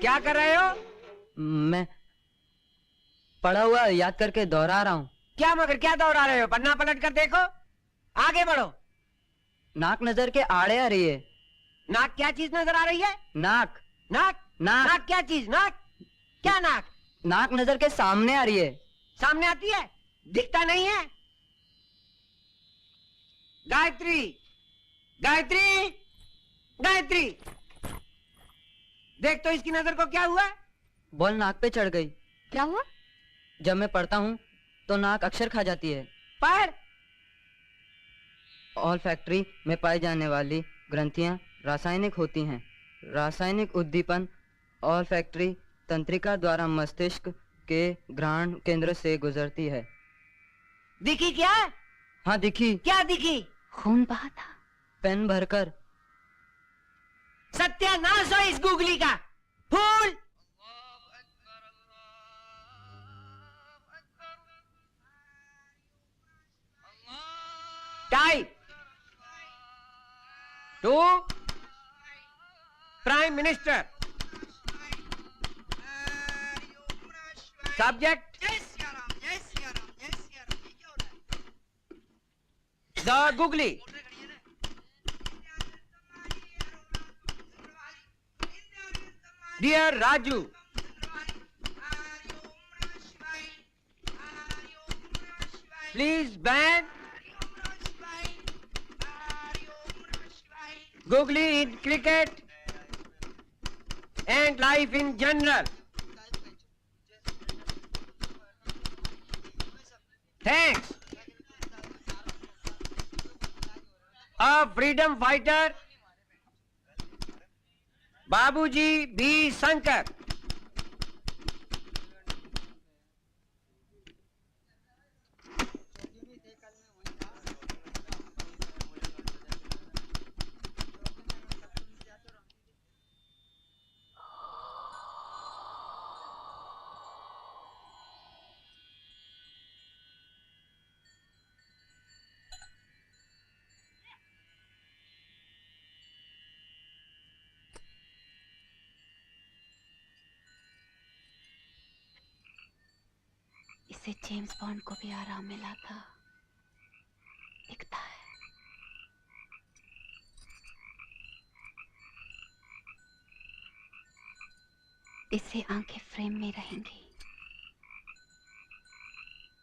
क्या कर रहे हो? मैं पढ़ा हुआ याद करके दोहरा रहा हूँ। क्या मगर क्या दोहरा रहे हो? पन्ना पलट कर देखो, आगे बढ़ो। नाक नजर के आड़े आ रही है। नाक क्या चीज नजर आ रही है? नाक नाक नाक नाक क्या चीज? नाक क्या? नाक नाक नजर के सामने आ रही है। सामने आती है, दिखता नहीं है। गायत्री, गायत्री, गायत्री, देख तो इसकी नजर को क्या हुआ? बॉल नाक पे चढ़ गई। क्या हुआ? जब मैं पढ़ता हूँ तो नाक अक्षर खा जाती है। पर ऑल फैक्ट्री में पाई जाने वाली ग्रंथियां रासायनिक होती हैं। रासायनिक उद्दीपन ऑल फैक्ट्री तंत्रिका द्वारा मस्तिष्क के घ्राण केंद्र से गुजरती है। दिखी क्या? हाँ दिखी। क्या दिखी? खून बहा था। पेन भरकर। सत्यानाश हो इस गूगली का। Phool type 2 prime minister. Subject the googly. Dear Raju, please ban googly in cricket and life in general. Thanks. A freedom fighter बाबूजी भी शंकर। इसे जेम्स बॉन्ड को भी आराम मिला था, दिखता है। इससे आंखें फ्रेम में रहेंगी।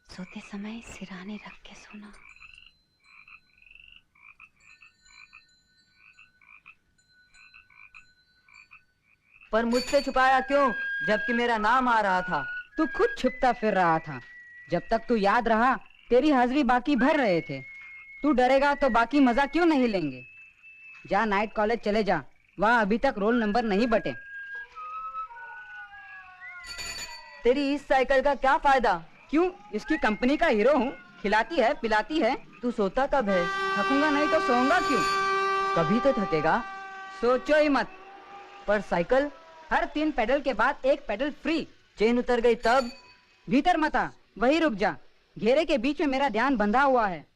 सोते समय सिरहाने रख के सोना। पर मुझसे छुपाया क्यों, जबकि मेरा नाम आ रहा था? तू खुद छुपता फिर रहा था। जब तक तू याद रहा, तेरी हाजिरी बाकी भर रहे थे। तू डरेगा तो बाकी मजा क्यों नहीं लेंगे? जा नाइट कॉलेज चले जा, वहाँ अभी तक रोल नंबर नहीं बटे। तेरी इस साइकिल का क्या फायदा? क्यों, इसकी कंपनी का हीरो हूँ, खिलाती है पिलाती है। तू सोता कब है? थकूंगा नहीं तो सोऊंगा क्यों? कभी तो थकेगा। सोचो ही मत। पर साइकिल? हर 3 पेडल के बाद 1 पेडल फ्री। चेन उतर गई तब? भीतर मत आ, वही रुक जा। घेरे के बीच में मेरा ध्यान बंधा हुआ है।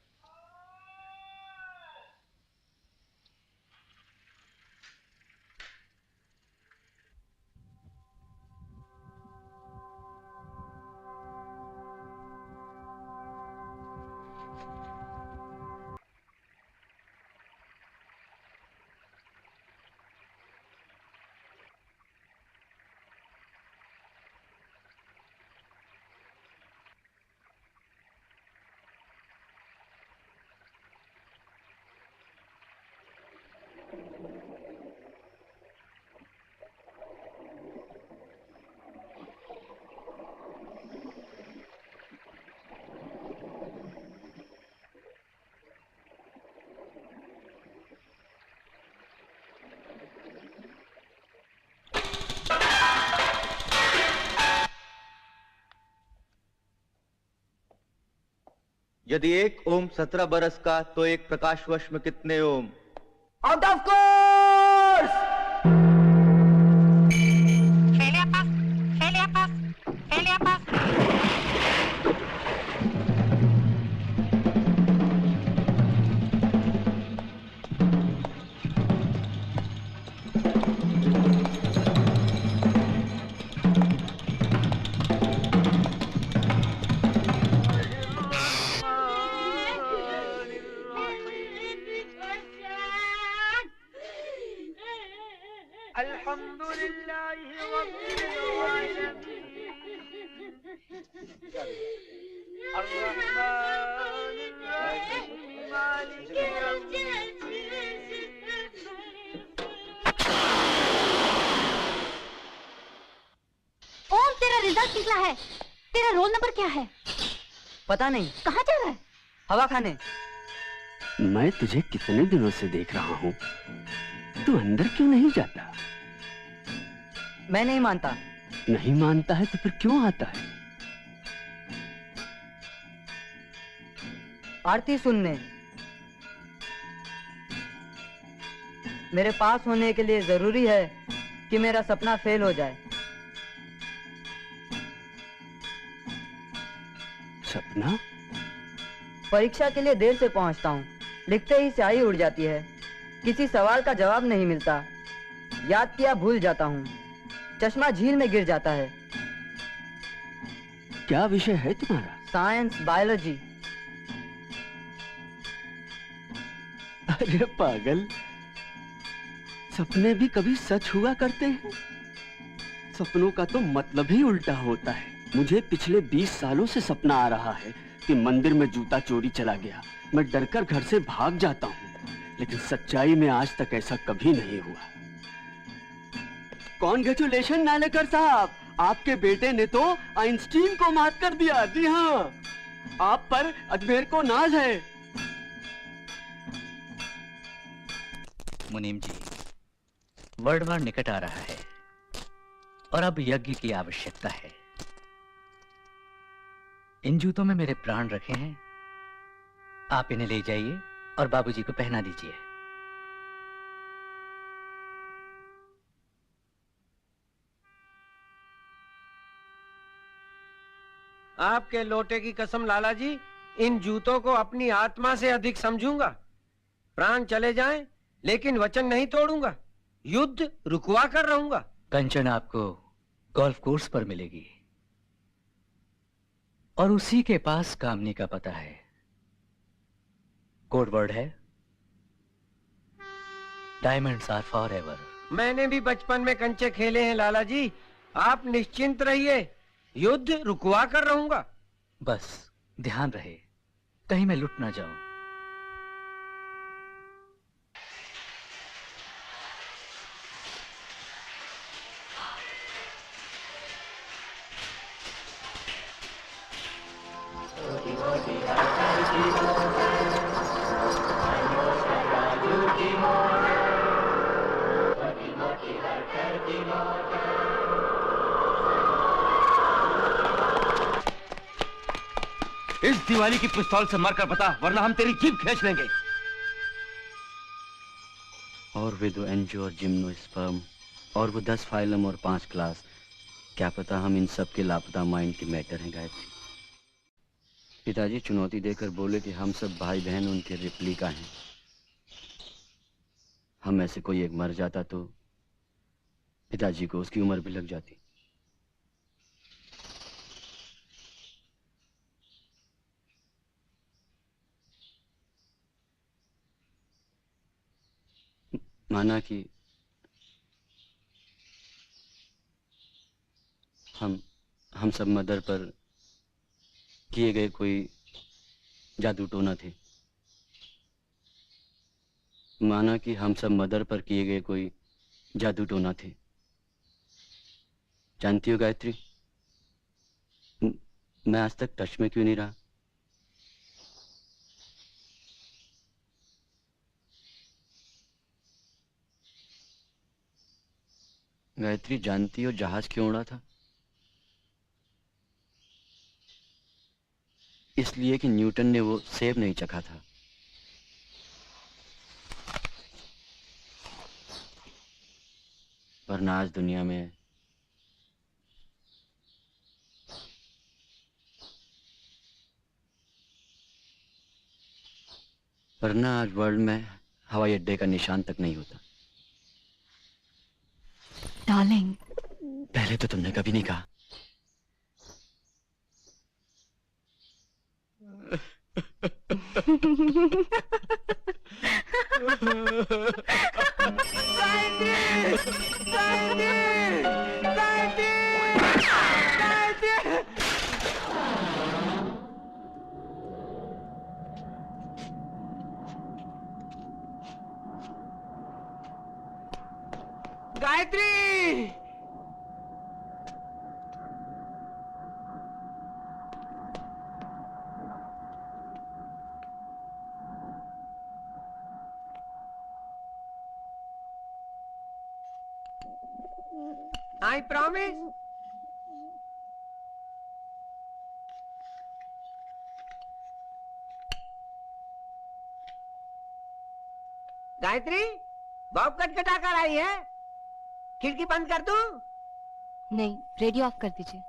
यदि 1 ओम 17 बरस का, तो 1 प्रकाश वर्ष में कितने Om? Out of course! Om, तेरा रिजल्ट निकला है। तेरा रोल नंबर क्या है? पता नहीं। कहाँ जा रहा है? हवा खाने। मैं तुझे कितने दिनों से देख रहा हूँ, तू अंदर क्यों नहीं जाता? मैं नहीं मानता। नहीं मानता है तो फिर क्यों आता है? आरती सुनने। मेरे पास होने के लिए जरूरी है कि मेरा सपना फेल हो जाए। सपना? परीक्षा के लिए देर से पहुंचता हूँ, लिखते ही स्याही उड़ जाती है, किसी सवाल का जवाब नहीं मिलता, याद किया भूल जाता हूँ, चश्मा झील में गिर जाता है। क्या विषय है तुम्हारा? Science, biology. अरे पागल, सपने भी कभी सच हुआ करते हैं? सपनों का तो मतलब ही उल्टा होता है। मुझे पिछले 20 सालों से सपना आ रहा है कि मंदिर में जूता चोरी चला गया। मैं डरकर घर से भाग जाता हूँ, लेकिन सच्चाई में आज तक ऐसा कभी नहीं हुआ। कॉन्ग्रेचुलेशन नालेकर साहब, आपके बेटे ने तो आइंस्टीन को मात कर दिया। जी हाँ, आप पर अजमेर को नाज है। मुनीम जी, वर्ल्ड वार निकट आ रहा है और अब यज्ञ की आवश्यकता है। इन जूतों में मेरे प्राण रखे हैं, आप इन्हें ले जाइए और बाबूजी को पहना दीजिए। आपके लोटे की कसम लाला जी, इन जूतों को अपनी आत्मा से अधिक समझूंगा। प्राण चले जाएं, लेकिन वचन नहीं तोड़ूंगा। युद्ध रुकवा कर रहूंगा। कंचन आपको गोल्फ कोर्स पर मिलेगी और उसी के पास कामनी का पता है। कोड वर्ड है डायमंड्स आर फॉर एवर। मैंने भी बचपन में कंचे खेले हैं लाला जी। आप निश्चिंत रहिए, युद्ध रुकवा कर रहूंगा। बस ध्यान रहे कहीं मैं लुट ना जाऊं। इस दिवाली की पिस्तौल से मारकर बता, वरना हम तेरी जीभ खींच लेंगे। और वे 2 एंजियो और जिम्नोस्पर्म और वो 10 फाइलम और 5 क्लास, क्या पता हम इन सब के लापता माइंड के मैटर हैं गायत्री। पिताजी चुनौती देकर बोले कि हम सब भाई बहन उनके रिप्लिका हैं। हम में से कोई एक मर जाता तो पिताजी को उसकी उम्र भी लग जाती। माना कि हम सब मदर पर किए गए कोई जादू टोना थे। माना कि हम सब मदर पर किए गए कोई जादू टोना थे। जानती हो गायत्री, मैं आज तक टच में क्यों नहीं रहा? गायत्री, जानती हो जहाज क्यों उड़ा था? इसलिए कि न्यूटन ने वो सेब नहीं चखा था। वरना आज दुनिया में आज वर्ल्ड में हवाई अड्डे का निशान तक नहीं होता। डार्लिंग, पहले तो तुमने कभी नहीं कहा। Gayatri! I promise. Gayatri, bob कटकटा कर आई है। खिड़की बंद कर दूं? नहीं, रेडियो ऑफ कर दीजिए।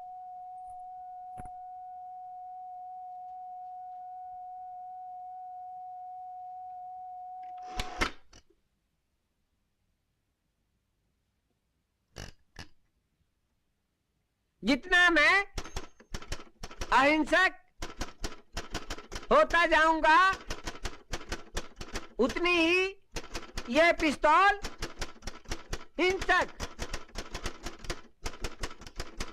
जितना मैं अहिंसक होता जाऊंगा, उतनी ही यह पिस्तौल हिंसक।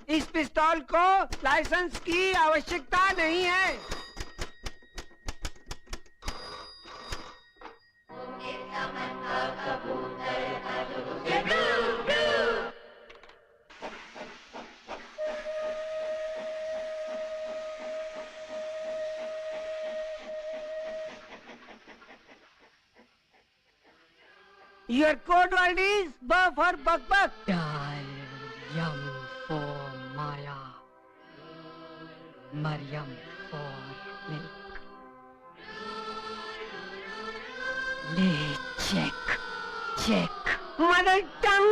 इस पिस्तौल को लाइसेंस की आवश्यकता नहीं है। Your code word is B for buck buck. Yum for Maya. Maryam for milk. Le check. Check. Mother tongue.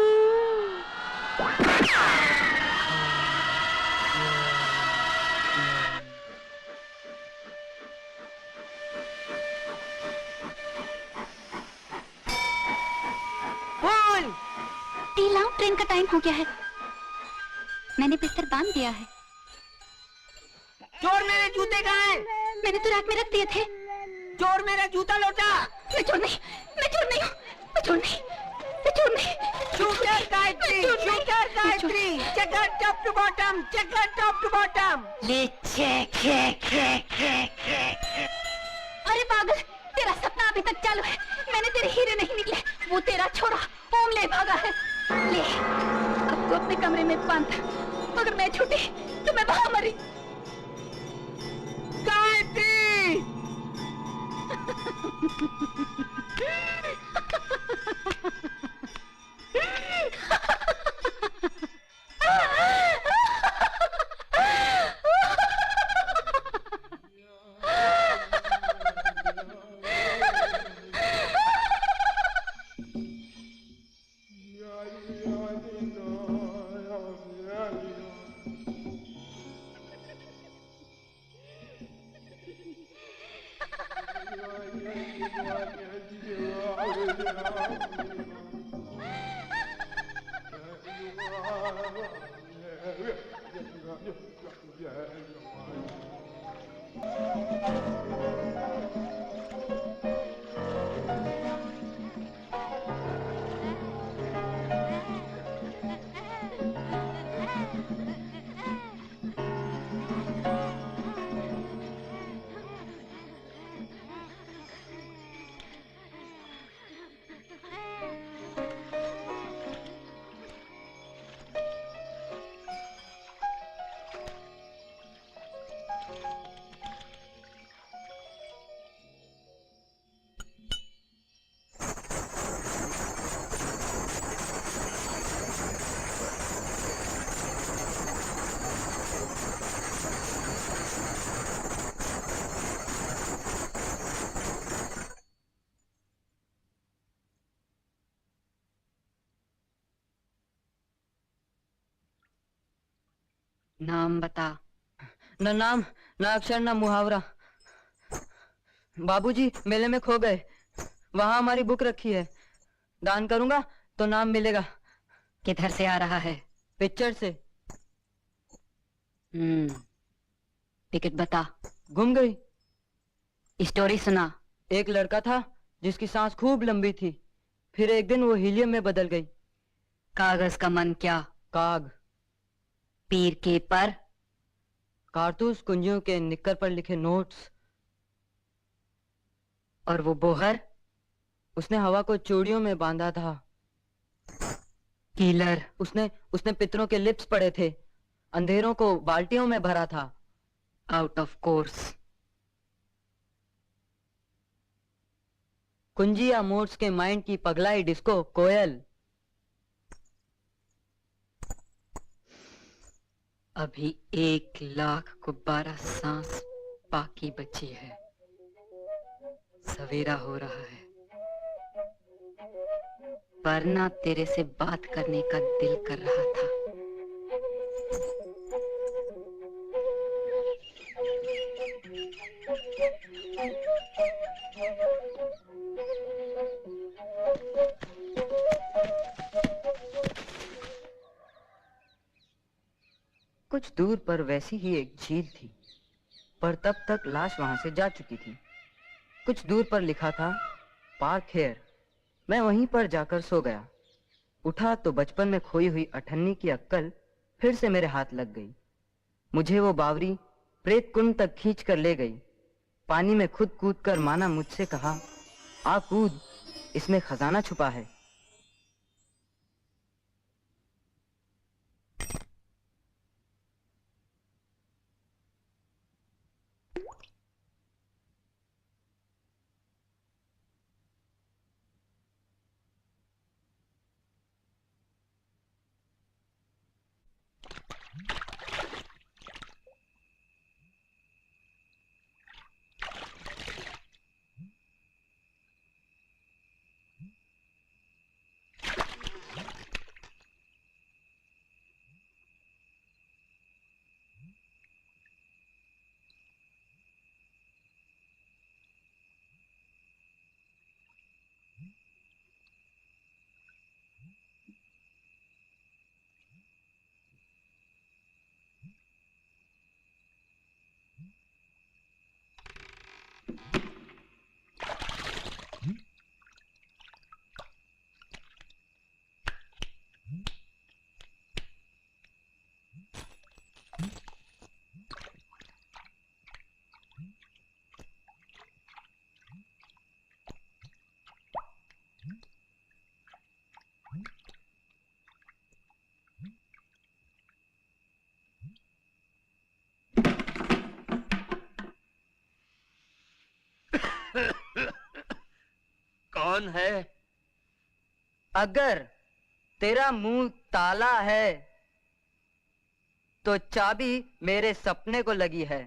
बोल। लाओ, ट्रेन का टाइम हो गया है। मैंने बिस्तर बांध दिया है। चोर, मेरे जूते कहाँ हैं? मैंने तो रात में रख दिए थे। चोर, मेरा जूता लौटा। मैं चोर नहीं, मैं चोर नहीं हूँ, मैं चोर नहीं, मैं चोर नहीं। Shooter Gayatri, shooter Gayatri, checker top to bottom, checker top to bottom. ले check. अरे पागल, तेरा सपना अभी तक चालू है। मैंने तेरे हीरे नहीं निकले, वो तेरा छोरा ओम ले भागा है। ले, अब तू अपने कमरे में बंद। अगर मैं छूटी तो मैं वहां मरी। गायत्री। नाम बता। न नाम, न अक्षर, न मुहावरा। बाबूजी मेले में खो गए, वहां हमारी बुक रखी है। दान करूंगा तो नाम मिलेगा। किधर से आ रहा है? पिक्चर से। टिकट बता। गुम गई। स्टोरी सुना। एक लड़का था जिसकी सांस खूब लंबी थी, फिर एक दिन वो हीलियम में बदल गई। कागज का मन क्या? काग। पीर के पर? कारतूस कुंजियों के निक्कर पर लिखे नोट्स। और वो बोहर? उसने हवा को चूड़ियों में बांधा था। कीलर? उसने पितरों के लिप्स पड़े थे, अंधेरों को बाल्टियों में भरा था। Out of course. कुंजिया मोड्स के माइंड की पगलाई डिस्को कोयल। अभी 1,00,000 को 12 सांस बाकी बची है। सवेरा हो रहा है, वरना तेरे से बात करने का दिल कर रहा था। कुछ दूर पर वैसी ही एक झील थी, पर तब तक लाश वहां से जा चुकी थी। कुछ दूर पर लिखा था पार्क हेयर। मैं वहीं पर जाकर सो गया। उठा तो बचपन में खोई हुई अठन्नी की अक्कल फिर से मेरे हाथ लग गई। मुझे वो बावरी प्रेत कुंड तक खींच कर ले गई। पानी में खुद कूद कर माना मुझसे कहा, आ कूद, इसमें खजाना छुपा है। कौन है? अगर तेरा मुंह ताला है तो चाबी मेरे सपने को लगी है।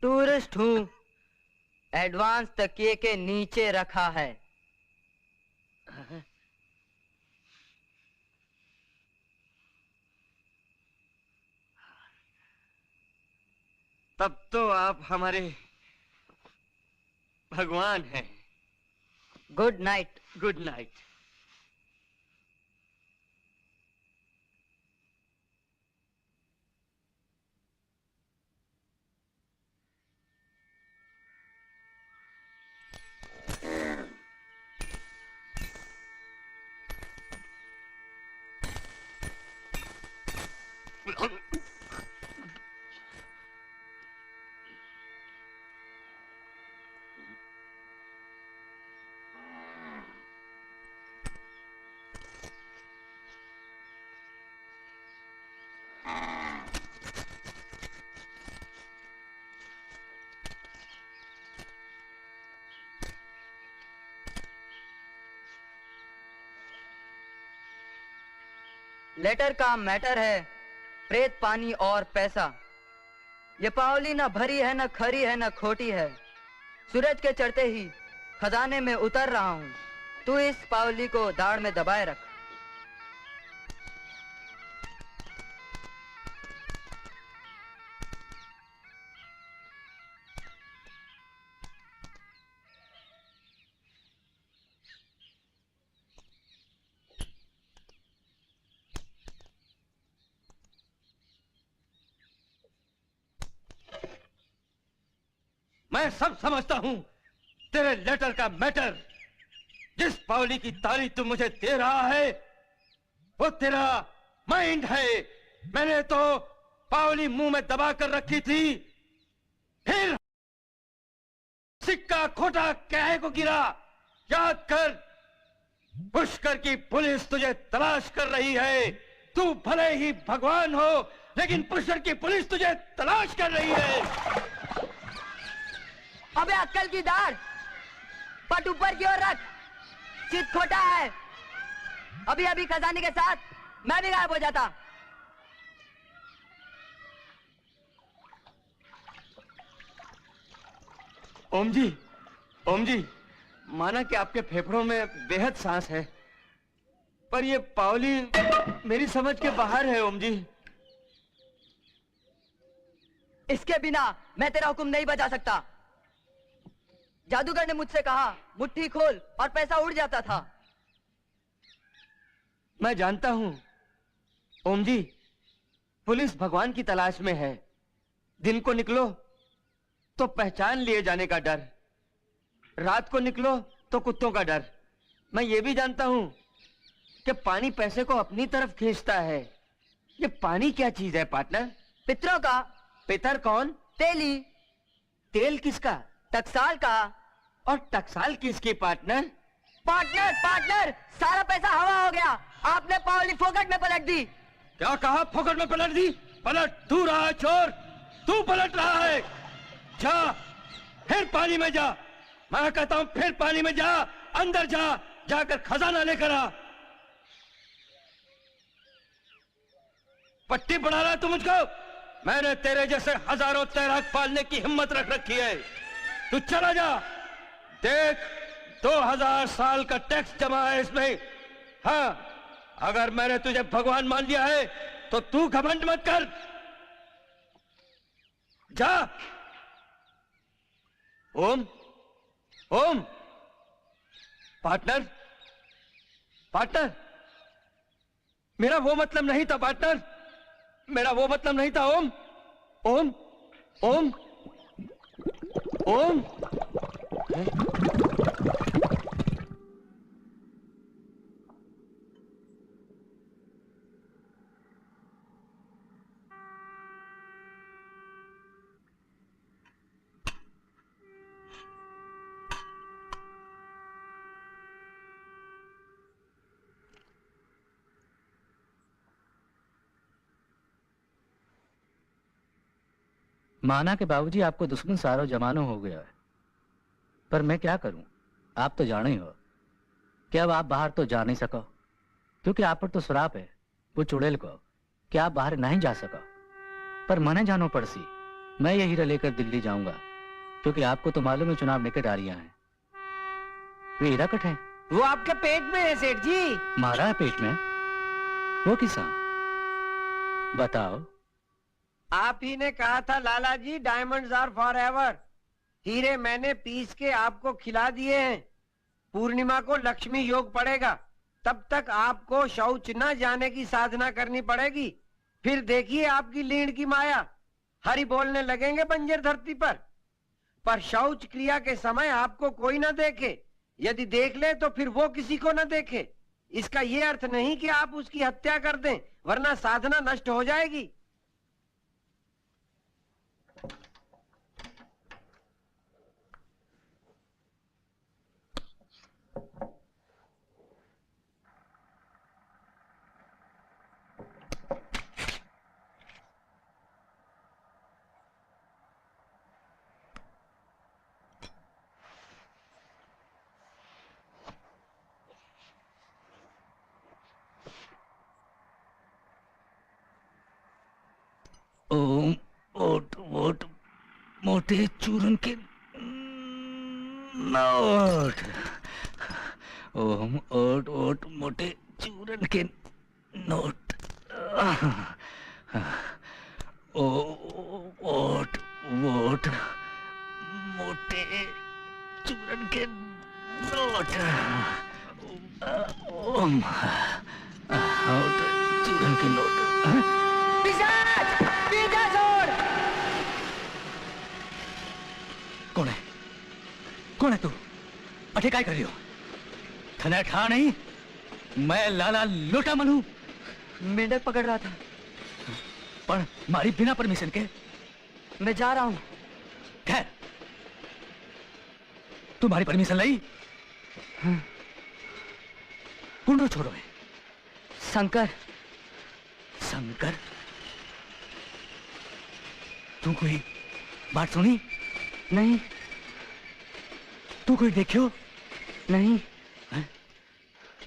टूरिस्ट हूं, एडवांस तकिए के नीचे रखा है। तब तो आप हमारे भगवान हैं। Good night. Good night. Letter का मैटर है प्रेत, पानी और पैसा। ये पावली न भरी है, न खरी है, न खोटी है। सूरज के चढ़ते ही खजाने में उतर रहा हूँ। तू इस पावली को दाढ़ में दबाए रख। मैं सब समझता हूं तेरे लेटर का मैटर। जिस पावली की तारीफ तू मुझे दे रहा है वो तेरा माइंड है। मैंने तो पावली मुंह में दबा कर रखी थी, फिर सिक्का खोटा काहे को गिरा? याद कर, पुष्कर की पुलिस तुझे तलाश कर रही है। तू भले ही भगवान हो लेकिन पुष्कर की पुलिस तुझे तलाश कर रही है। अबे अक्कल की दाढ़, पट ऊपर की ओर रख। चित खोटा है। अभी अभी खजाने के साथ मैं भी गायब हो जाता। ओम जी, ओम जी, माना कि आपके फेफड़ों में बेहद सांस है, पर ये पावली मेरी समझ के बाहर है। ओम जी, इसके बिना मैं तेरा हुक्म नहीं बजा सकता। जादूगर ने मुझसे कहा मुट्ठी खोल और पैसा उड़ जाता था। मैं जानता हूं ओम जी, पुलिस भगवान की तलाश में है। दिन को निकलो तो पहचान लिए जाने का डर, रात को निकलो तो कुत्तों का डर। मैं ये भी जानता हूं कि पानी पैसे को अपनी तरफ खींचता है। ये पानी क्या चीज है पार्टनर? पितरों का। पितर कौन? तेली। तेल किसका? टकसाल का। और टकसाल किसकी पार्टनर? पार्टनर पार्टनर, सारा पैसा हवा हो गया। आपने पावली फोकट में पलट दी। क्या कहा? फोकट में पलट दी? पलट तू रहा है चोर, तू पलट रहा है। जा फिर पानी में जा। मैं कहता हूं फिर पानी में जा, अंदर जा, जाकर खजाना लेकर आ। पट्टी पढ़ा रहा है तू मुझको? मैंने तेरे जैसे हजारों तैराक पालने की हिम्मत रख रखी है। तू चला जा। देख, 2000 साल का टैक्स जमा है इसमें। हाँ, अगर मैंने तुझे भगवान मान लिया है तो तू घमंड मत कर। जा। ओम, ओम, पार्टनर, पार्टनर, मेरा वो मतलब नहीं था पार्टनर, मेरा वो मतलब नहीं था। ओम, ओम, ओम, ओम। माना कि बाबूजी आपको दुश्मन सारो जमानो हो गया है, पर मैं क्या करूं? आप तो जाने ही हो कि अब आप बाहर तो जा नहीं सको, क्योंकि आप पर तो श्राप है वो चुड़ैल को कि आप बाहर नहीं जा सको। पर मने जानो पड़सी, मैं ये हीरा लेकर दिल्ली जाऊंगा, क्योंकि आपको तो मालूम है चुनाव निकट आ रही हैं। वे हीरा कट है, वो आपके पेट में है सेठ जी। मारा है पेट में? वो किसा? बताओ। आप ही ने कहा था लाला जी, डायमंड्स आर फॉर एवर। हीरे मैंने पीस के आपको खिला दिए हैं। पूर्णिमा को लक्ष्मी योग पड़ेगा, तब तक आपको शौच न जाने की साधना करनी पड़ेगी। फिर देखिए आपकी लीण की माया, हरि बोलने लगेंगे बंजर धरती पर शौच क्रिया के समय आपको कोई न देखे। यदि देख ले तो फिर वो किसी को न देखे। इसका ये अर्थ नहीं कि आप उसकी हत्या कर दें, वरना साधना नष्ट हो जाएगी। ओम ओट वोट मोटे चूरन के नोट। ओम ओट वोट मोटे चूरन के नोट। ओट वोट मोटे चूरन के नोट। ओम ओट चूरन के नोट। कौन है? कौन है तू? अठे काय कर रही हो? थने ठा नहीं, मैं लाला लोटा मन हूं। मेंढक पकड़ रहा था। पर मारी बिना परमिशन के? मैं जा रहा हूं। ठहर, तुम्हारी परमिशन लाई? हाँ। कौन छोड़ो है? शंकर। शंकर? तू कोई बात सुनी? नहीं। तू कोई देखियो? नहीं। है?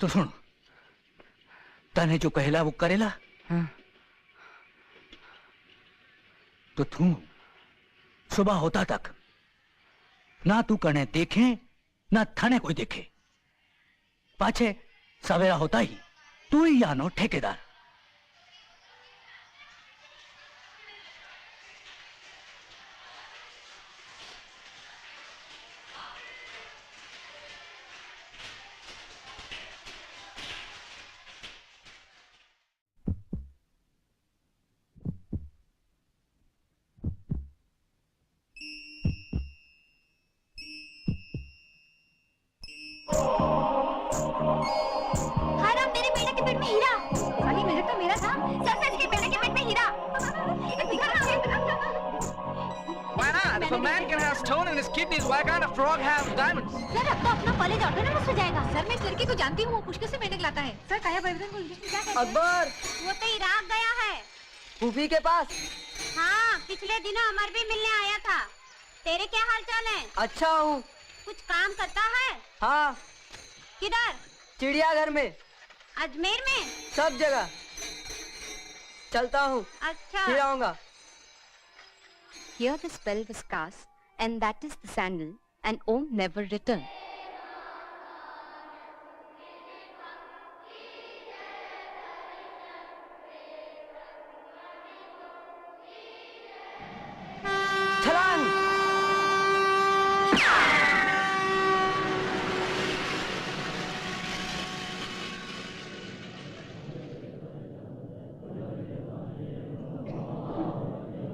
तो सुन, तने जो कहला वो करेला? हाँ। तो तू सुबह होता तक ना तू कने देखे ना थाने कोई देखे, पाछे सवेरा होता ही तू ही यानो ठेकेदार। If a man can have stone in his kidneys, why can't a frog have diamonds? Sir अब तो अपना कॉलेज ऑटोनॉमस हो जाएगा। सर मैं इस लड़की को जानती हूँ, वो मुश्किल से मेंढक लाता है। सर काया बैगन को इंग्लिश में क्या कहते हैं? अकबर। वो तो इराक गया है। फूफी के पास? हाँ, पिछले दिनों अमर भी मिलने आया था। तेरे क्या हाल चाल है? अच्छा हूँ। कुछ काम करता है? हाँ। किधर? चिड़ियाघर में। अजमेर में? सब जगह। चलता हूँ। अच्छा। फिर आऊंगा। Here the spell was cast, and that is the sandal, and Om never returned. छलांग।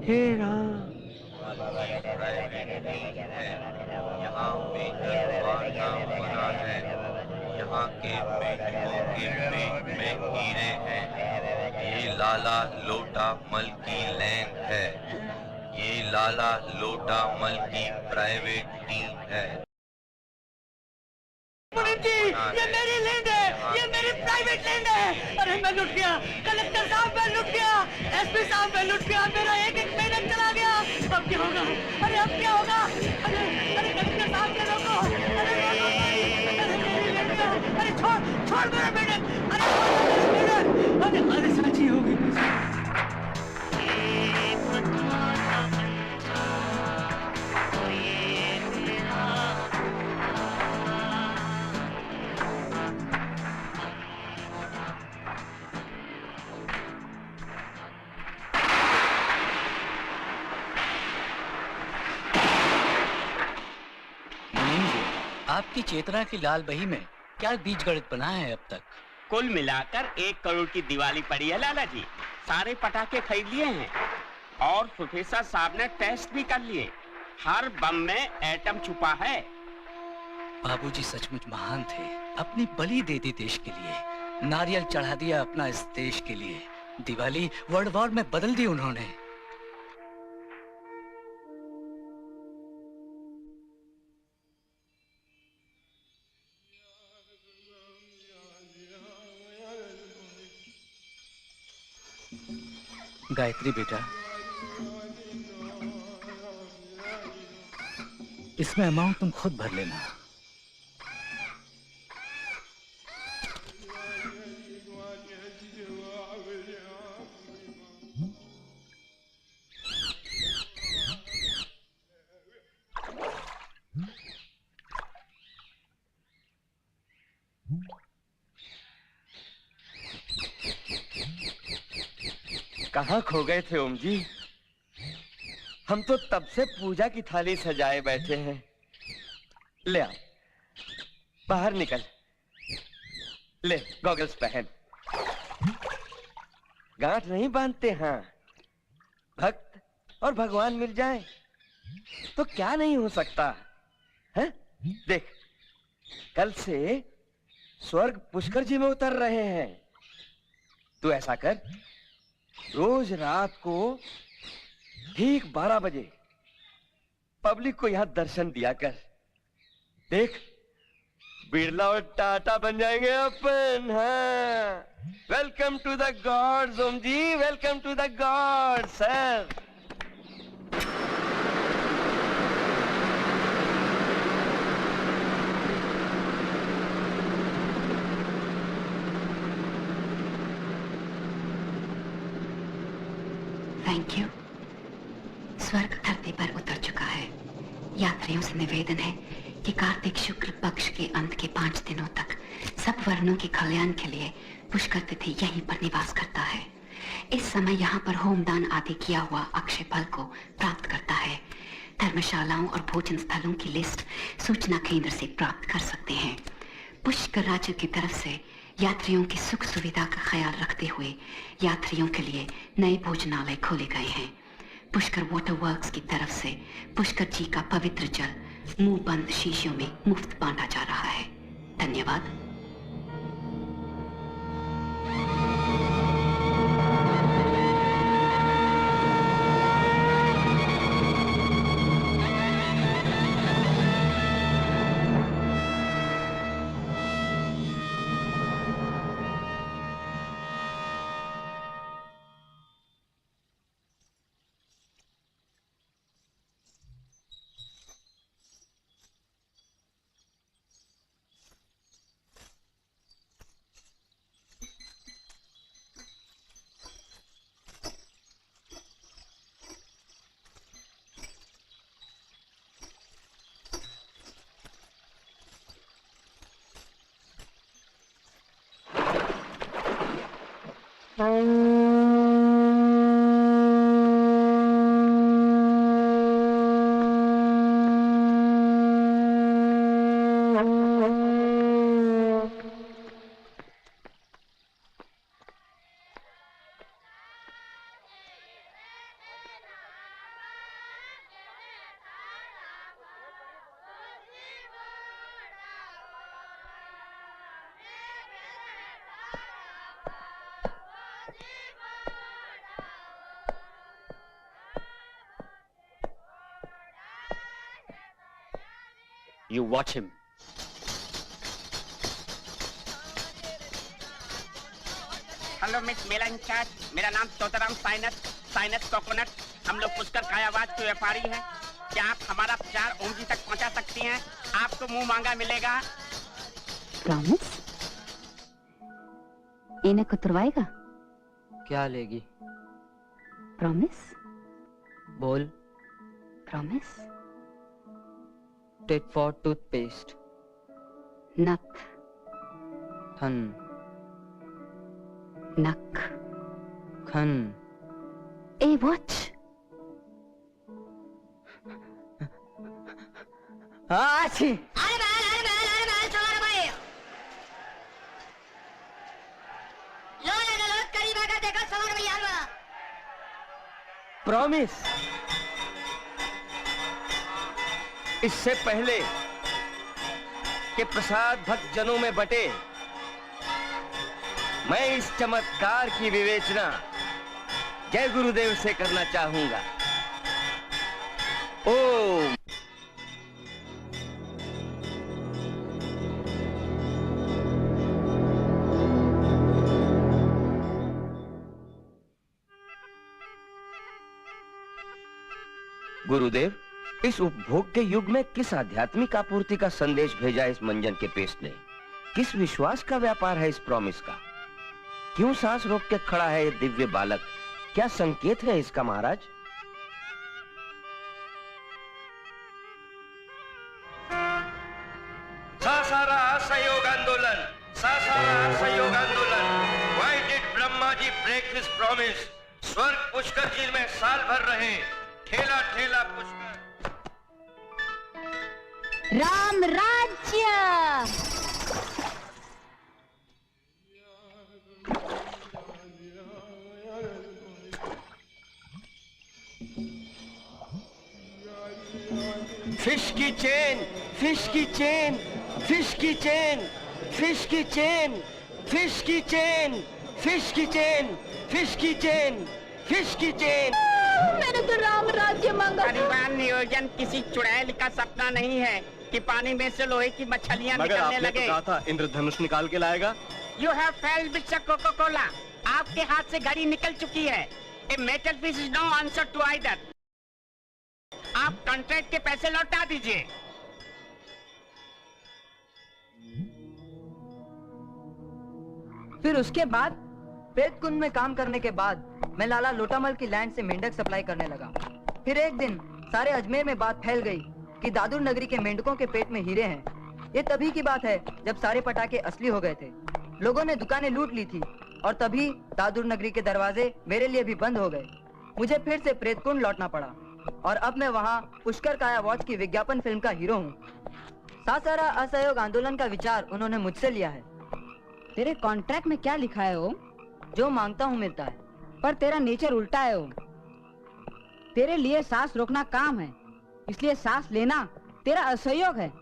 हे राम। यहाँ बेघर मारना मना है। यहाँ के बेटियों के पेट में हीरे हैं। ये लाला लोटा मल की लैंड है। ये लाला लोटा मल की प्राइवेट टीम है। जी, ये मेरी लैंड है, ये मेरी प्राइवेट लैंड है। अरे मैं लुट गया, कलेक्टर साहब मैं लुट गया, एसपी साहब मैं लुट गया, मेरा एक एक मेहनत चला गया। अब क्या होगा? अरे अब क्या होगा? अरे कलेक्टर साहब के रोको, अरे मेरी लैंड है, अरे छोड़ मेरा मेहनत, अरे साची हो गई। आपकी चेतना की लाल बही में क्या बीज गणित बना है अब तक? कुल मिलाकर 1 करोड़ की दिवाली पड़ी है लाला जी। सारे पटाखे खरीद लिए हैं और प्रोफेसर साहब ने टेस्ट भी कर लिए। हर बम में एटम छुपा है। बाबूजी सचमुच महान थे, अपनी बलि दे दी देश के लिए, नारियल चढ़ा दिया अपना इस देश के लिए। दिवाली वर्ल्ड वॉर में बदल दी उन्होंने। गायत्री बेटा, इसमें अमाउंट तुम खुद भर लेना। कहाँ खो गए थे ओम जी? हम तो तब से पूजा की थाली सजाए बैठे हैं। ले आ, बाहर निकल। ले गॉगल्स पहन। गांठ नहीं बांधते हाँ। भक्त और भगवान मिल जाए तो क्या नहीं हो सकता है? देख, कल से स्वर्ग पुष्कर जी में उतर रहे हैं। तू ऐसा कर, रोज रात को ठीक 12 बजे पब्लिक को यहां दर्शन दिया कर। देख, बिरला और टाटा बन जाएंगे अपन। हाँ, welcome to the gods Om ji, welcome to the gods sir. Thank you. स्वर्ग धरती पर उतर चुका है। यात्रियों से निवेदन है कि कार्तिक शुक्ल पक्ष के अंत के 5 दिनों तक सब वर्णों के कल्याण के लिए पुष्कर तिथि यहीं पर निवास करता है। इस समय यहाँ पर होमदान आदि किया हुआ अक्षय फल को प्राप्त करता है। धर्मशालाओं और भोजन स्थलों की लिस्ट सूचना केंद्र से प्राप्त कर सकते हैं। पुष्कर राज्य की तरफ से यात्रियों की सुख सुविधा का ख्याल रखते हुए यात्रियों के लिए नए भोजनालय खोले गए हैं। पुष्कर वाटर वर्क्स की तरफ से पुष्कर जी का पवित्र जल मुंह बंद शीशियों में मुफ्त बांटा जा रहा है। धन्यवाद। You watch him. Hello miss मेला इंचार्ज, मेरा नाम तोताराम साइनस कोकोनट। हम लोग पुष्कर कायावाद के व्यापारी हैं। क्या आप हमारा प्रचार ओम जी तक पहुंचा सकती हैं? आपको मुंह मांगा मिलेगा। प्रॉमिस? इन्हें कुतरवाएगा? क्या लेगी? प्रॉमिस? बोल। प्रॉमिस? Tit for toothpaste. नक। थन। नक। खन। ए वॉच। आछी। प्रॉमिस, इससे पहले कि प्रसाद भक्त जनों में बटे, मैं इस चमत्कार की विवेचना जय गुरुदेव से करना चाहूंगा। ओम। गुरुदेव, इस उपभोग के युग में किस आध्यात्मिक आपूर्ति का संदेश भेजा इस मंजन के पेस्ट ने? किस विश्वास का व्यापार है इस प्रॉमिस का? क्यों सांस रोक के खड़ा है ये दिव्य बालक? क्या संकेत है इसका महाराज? सासारा असहयोग आंदोलन, सासारा असहयोग आंदोलन। Why did Brahma ji break his promise? स्वर्ग पुष्कर झील में साल भर रहे, ठेला ठेला पुष्कर। राम राज्य। फिश की चेन, फिश की चेन, फिश की चेन, फिश की चेन, फिश की चेन, फिश की चेन, फिश की चेन, फिश की चेन। मैंने तो राम राज्य मांगा। परिवार नियोजन किसी चुड़ैल का सपना नहीं है कि पानी में से लोहे की मछलियां निकलने लगे। तो कहा था इंद्रधनुष निकाल के लाएगा। You have failed with Coca Cola. आपके हाथ से घड़ी निकल चुकी है। A metal piece is no answer to either। आप कॉन्ट्रैक्ट के पैसे लौटा दीजिए। फिर उसके बाद प्रेत कुंड में काम करने के बाद मैं लाला लोटामल की लैंड से मेंढक सप्लाई करने लगा। फिर एक दिन सारे अजमेर में बात फैल गई कि दादुर नगरी के मेंढकों के पेट में हीरे हैं। ये तभी की बात है जब सारे पटाखे असली हो गए थे। लोगों ने दुकानें लूट ली थी और तभी दादुर नगरी के दरवाजे मेरे लिए भी बंद हो गए। मुझे फिर से प्रेत कुंड लौटना पड़ा और अब मैं वहाँ पुष्कर काया वॉच की विज्ञापन फिल्म का हीरो हूँ। सासारा असहयोग आंदोलन का विचार उन्होंने मुझसे लिया है। तेरे कॉन्ट्रैक्ट में क्या लिखा है ओम? जो मांगता हूँ मिलता है। पर तेरा नेचर उल्टा है ओम। तेरे लिए सांस रोकना काम है, इसलिए सांस लेना तेरा असहयोग है।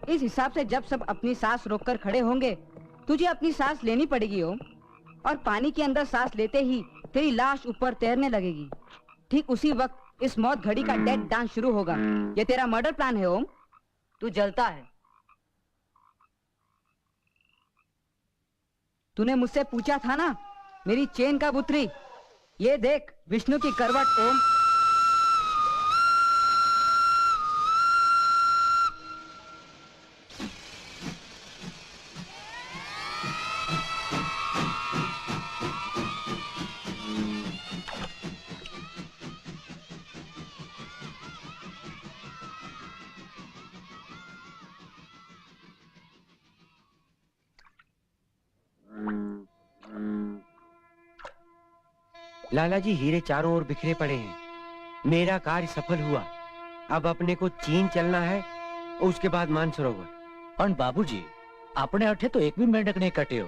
इस हिसाब से जब सब अपनी सांस रोककर खड़े होंगे, तुझे अपनी सांस लेनी पड़ेगी ओम। और पानी के अंदर सांस लेते ही तेरी लाश ऊपर तैरने लगेगी। ठीक उसी वक्त इस मौत घड़ी का डेथ डांस शुरू होगा। ये तेरा मर्डर प्लान है ओम। तू जलता है। तूने मुझसे पूछा था ना मेरी चेन का पुत्री। ये देख विष्णु की करवट ओम। लाला जी, हीरे चारों ओर बिखरे पड़े हैं। मेरा कार्य सफल हुआ। अब अपने को चीन चलना है और उसके बाद मानसरोवर। पण बाबूजी, आपने अठे तो एक भी मेंढक नहीं कटे हो।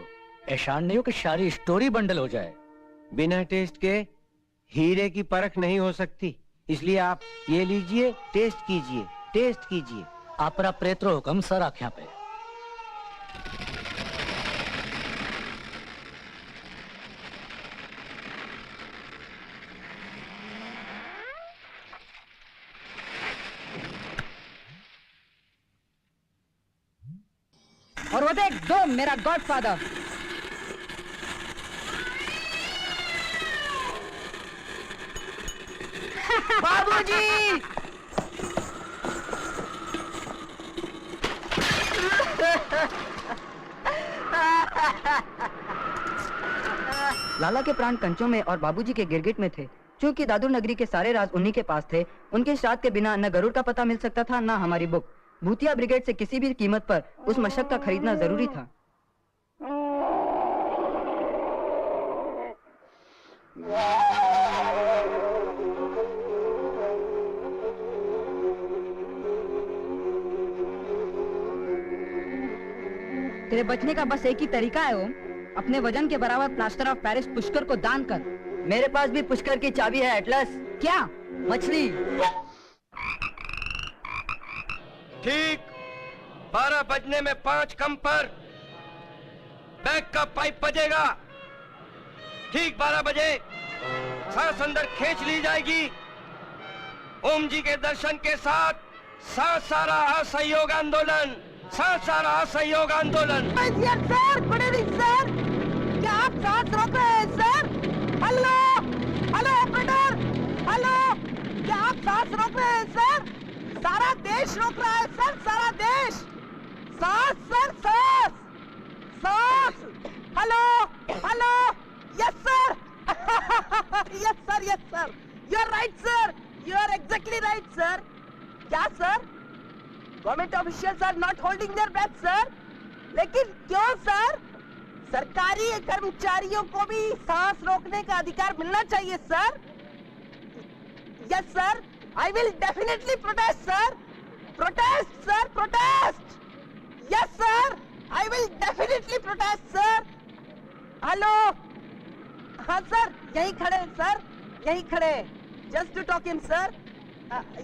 ऐशान नहीं हो कि सारी स्टोरी बंडल हो जाए। बिना टेस्ट के हीरे की परख नहीं हो सकती, इसलिए आप ये लीजिए, टेस्ट कीजिए, टेस्ट कीजिए। आपरा प्रेत्रो हुकम सर आख्या पे। और वो देख दो मेरा गॉडफादर। बाबूजी! लाला के प्राण कंचों में और बाबूजी के गिरगिट में थे। क्योंकि दादुर नगरी के सारे राज उन्हीं के पास थे, उनके श्राद्ध के बिना न गरुड़ का पता मिल सकता था, न हमारी बुक। भूतिया ब्रिगेड से किसी भी कीमत पर उस मशक का खरीदना जरूरी था। तेरे बचने का बस एक ही तरीका है ओम, अपने वजन के बराबर प्लास्टर ऑफ पेरिस पुष्कर को दान कर। मेरे पास भी पुष्कर की चाबी है एटलस। क्या? मछली। ठीक 12 बजने में 5 कम पर बैग का पाइप बजेगा। ठीक 12 बजे सांस अंदर खींच ली जाएगी। ओम जी के दर्शन के साथ सारा असहयोग आंदोलन, सारा असहयोग आंदोलन। Sir, good evening sir. क्या आप सांस रोक रहे हैं sir? Hello hello operator, hello, क्या आप सांस रोक रहे हैं सर? सारा देश रोक रहा है सर, सारा देश। सांस सर, सांस सांस। Hello hello, yes sir. Yes sir, yes sir, you are right sir, you are exactly right sir. क्या sir? Government officials are not holding their breath sir. लेकिन क्यों सर? सरकारी कर्मचारियों को भी सांस रोकने का अधिकार मिलना चाहिए sir. Yes sir, I will definitely protest sir. Protest sir, protest. Yes sir, I will definitely protest sir. Hello, हाँ सर, यहीं खड़े हैं सर, यहीं खड़े। Just to talk him sir.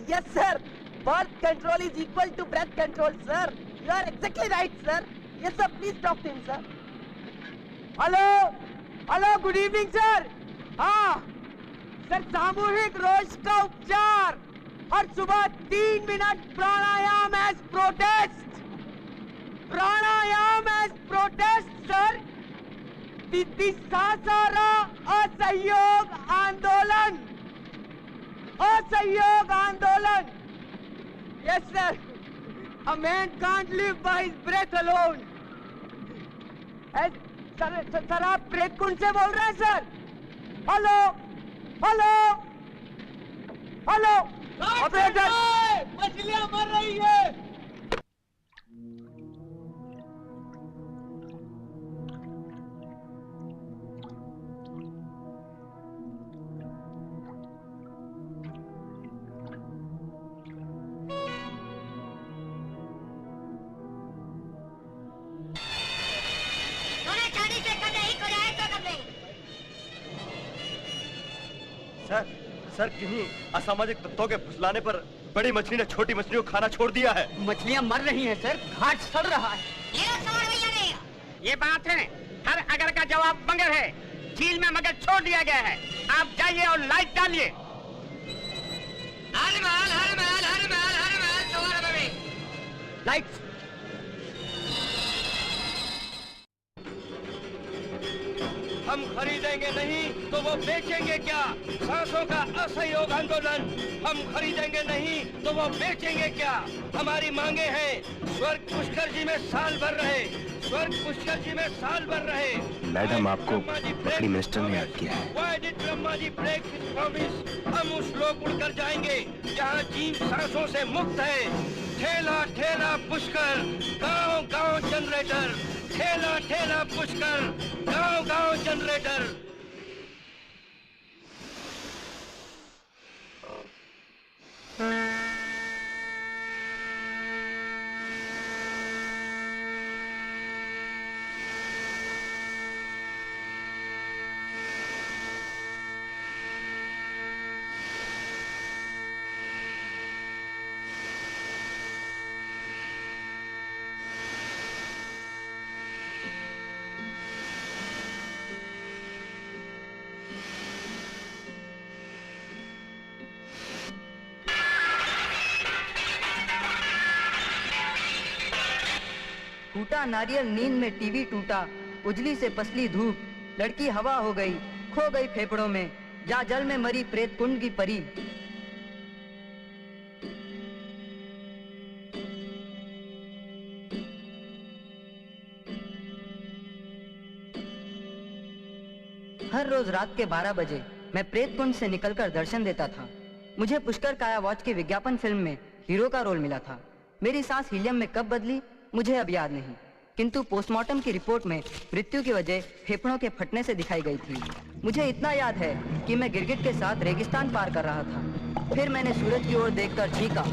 Yes sir, birth control is equal to breath control sir. You are exactly right sir. Yes sir, please talk to him sir. Hello hello, good evening sir. हाँ sir, सामूहिक रोष का उपचार और सुबह 3 minute प्राणायाम as protest. प्राणायाम as protest sir. सारा असहयोग आंदोलन, असहयोग आंदोलन। Yes sir, a man can't live by his breath alone. Sir आप प्रेत कुंड से बोल रहे हैं sir? Hello hello hello operator, मछलियां मर रही है। सर, किन्हीं असामाजिक तत्वों के फुसलाने पर बड़ी मछली ने छोटी मछलियों को खाना छोड़ दिया है। मछलियां मर रही हैं सर, घाट सड़ रहा है। ये बात है, हर अगर का जवाब मगर है। झील में मगर छोड़ दिया गया है। आप जाइए और लाइट डालिए। लाइट। हम खरीदेंगे नहीं तो वो बेचेंगे क्या? सांसों का असहयोग आंदोलन। हम खरीदेंगे नहीं तो वो बेचेंगे क्या? हमारी मांगे हैं स्वर्ग पुष्कर जी में साल भर रहे, स्वर्ग पुष्कर जी में साल भर रहे। मैडम, आपको बकरी मिनिस्टर ने याद किया है। Why did Brahma ji break his promise? हम उस लोग उड़कर जाएंगे जहाँ जीव सांसों से मुक्त है। ठेला ठेला पुष्कर, गांव गांव जनरेटर। ठेला ठेला पुष्कर, गांव गांव जनरेटर। टूटा नारियल नींद में टीवी टूटा, उजली से पसली धूप, लड़की हवा हो गई, खो गई फेफड़ों में, जा जल में मरी प्रेत कुंड की परी। हर रोज रात के 12 बजे मैं प्रेत कुंड से निकलकर दर्शन देता था। मुझे पुष्कर काया वॉच की विज्ञापन फिल्म में हीरो का रोल मिला था। मेरी सांस हीलियम में कब बदली मुझे अब याद नहीं, किंतु पोस्टमार्टम की रिपोर्ट में मृत्यु की वजह फेफड़ों के फटने से दिखाई गई थी। मुझे इतना याद है कि मैं गिरगिट के साथ रेगिस्तान पार कर रहा था। फिर मैंने सूरज की ओर देखकर चीखा।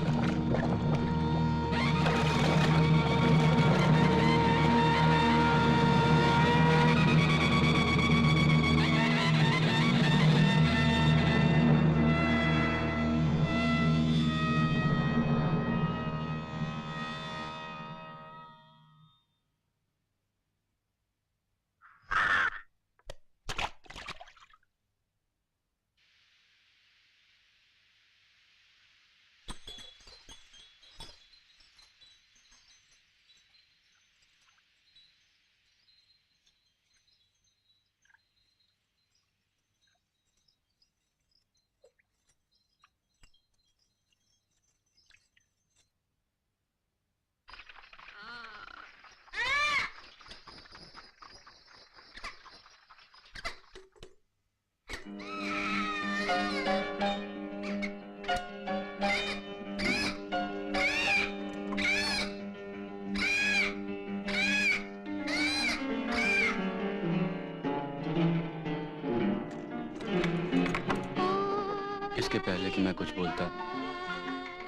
इसके पहले कि मैं कुछ बोलता,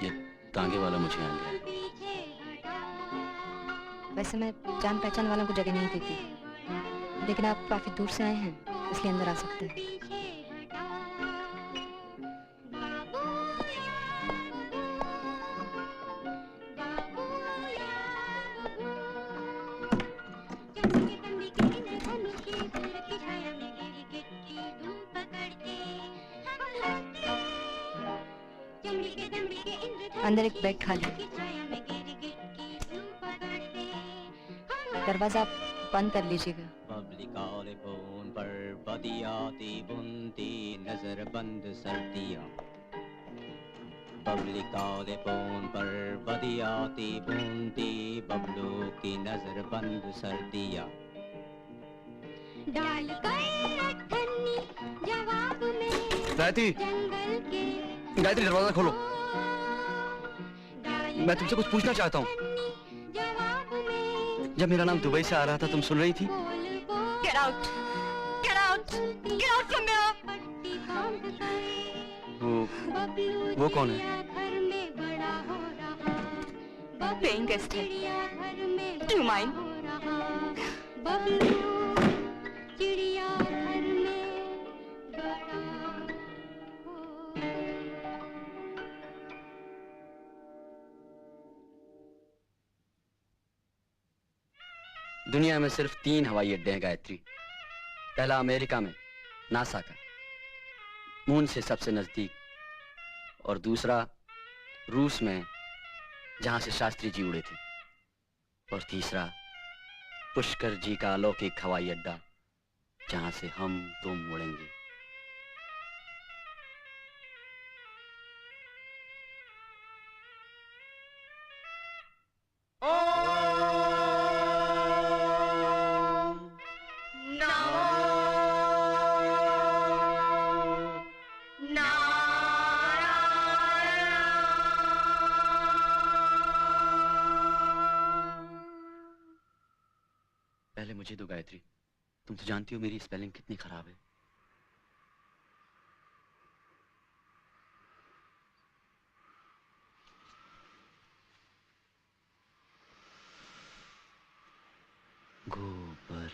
ये तांगे वाला मुझे आ गया। वैसे मैं जान पहचान वालों को जगह नहीं देती, लेकिन आप काफी दूर से आए हैं, इसलिए अंदर आ सकते हैं। अंदर एक बेड खाली है, दरवाजा आप बंद कर लीजिएगा। पर बदियाती बुनती नजर बंद सर्दियाँ, बबली काले पोन पर बदियाती बुनती बबलू की नजर बंद सर्दियाँ। गायत्री, गायत्री दरवाजा खोलो, मैं तुमसे कुछ पूछना चाहता हूँ। जब मेरा नाम दुबई से आ रहा था तुम सुन रही थी? Get out! Get out! Get out from here! वो कौन है? Paying guest है। Do you mind? दुनिया में सिर्फ 3 हवाई अड्डे हैं गायत्री। पहला अमेरिका में नासा का, मून से सबसे नजदीक, और दूसरा रूस में जहां से शास्त्री जी उड़े थे, और तीसरा पुष्कर जी का अलौकिक हवाई अड्डा जहां से हम तुम उड़ेंगे। पहले मुझे दो गायत्री, तुम तो जानती हो मेरी स्पेलिंग कितनी खराब है। गोबर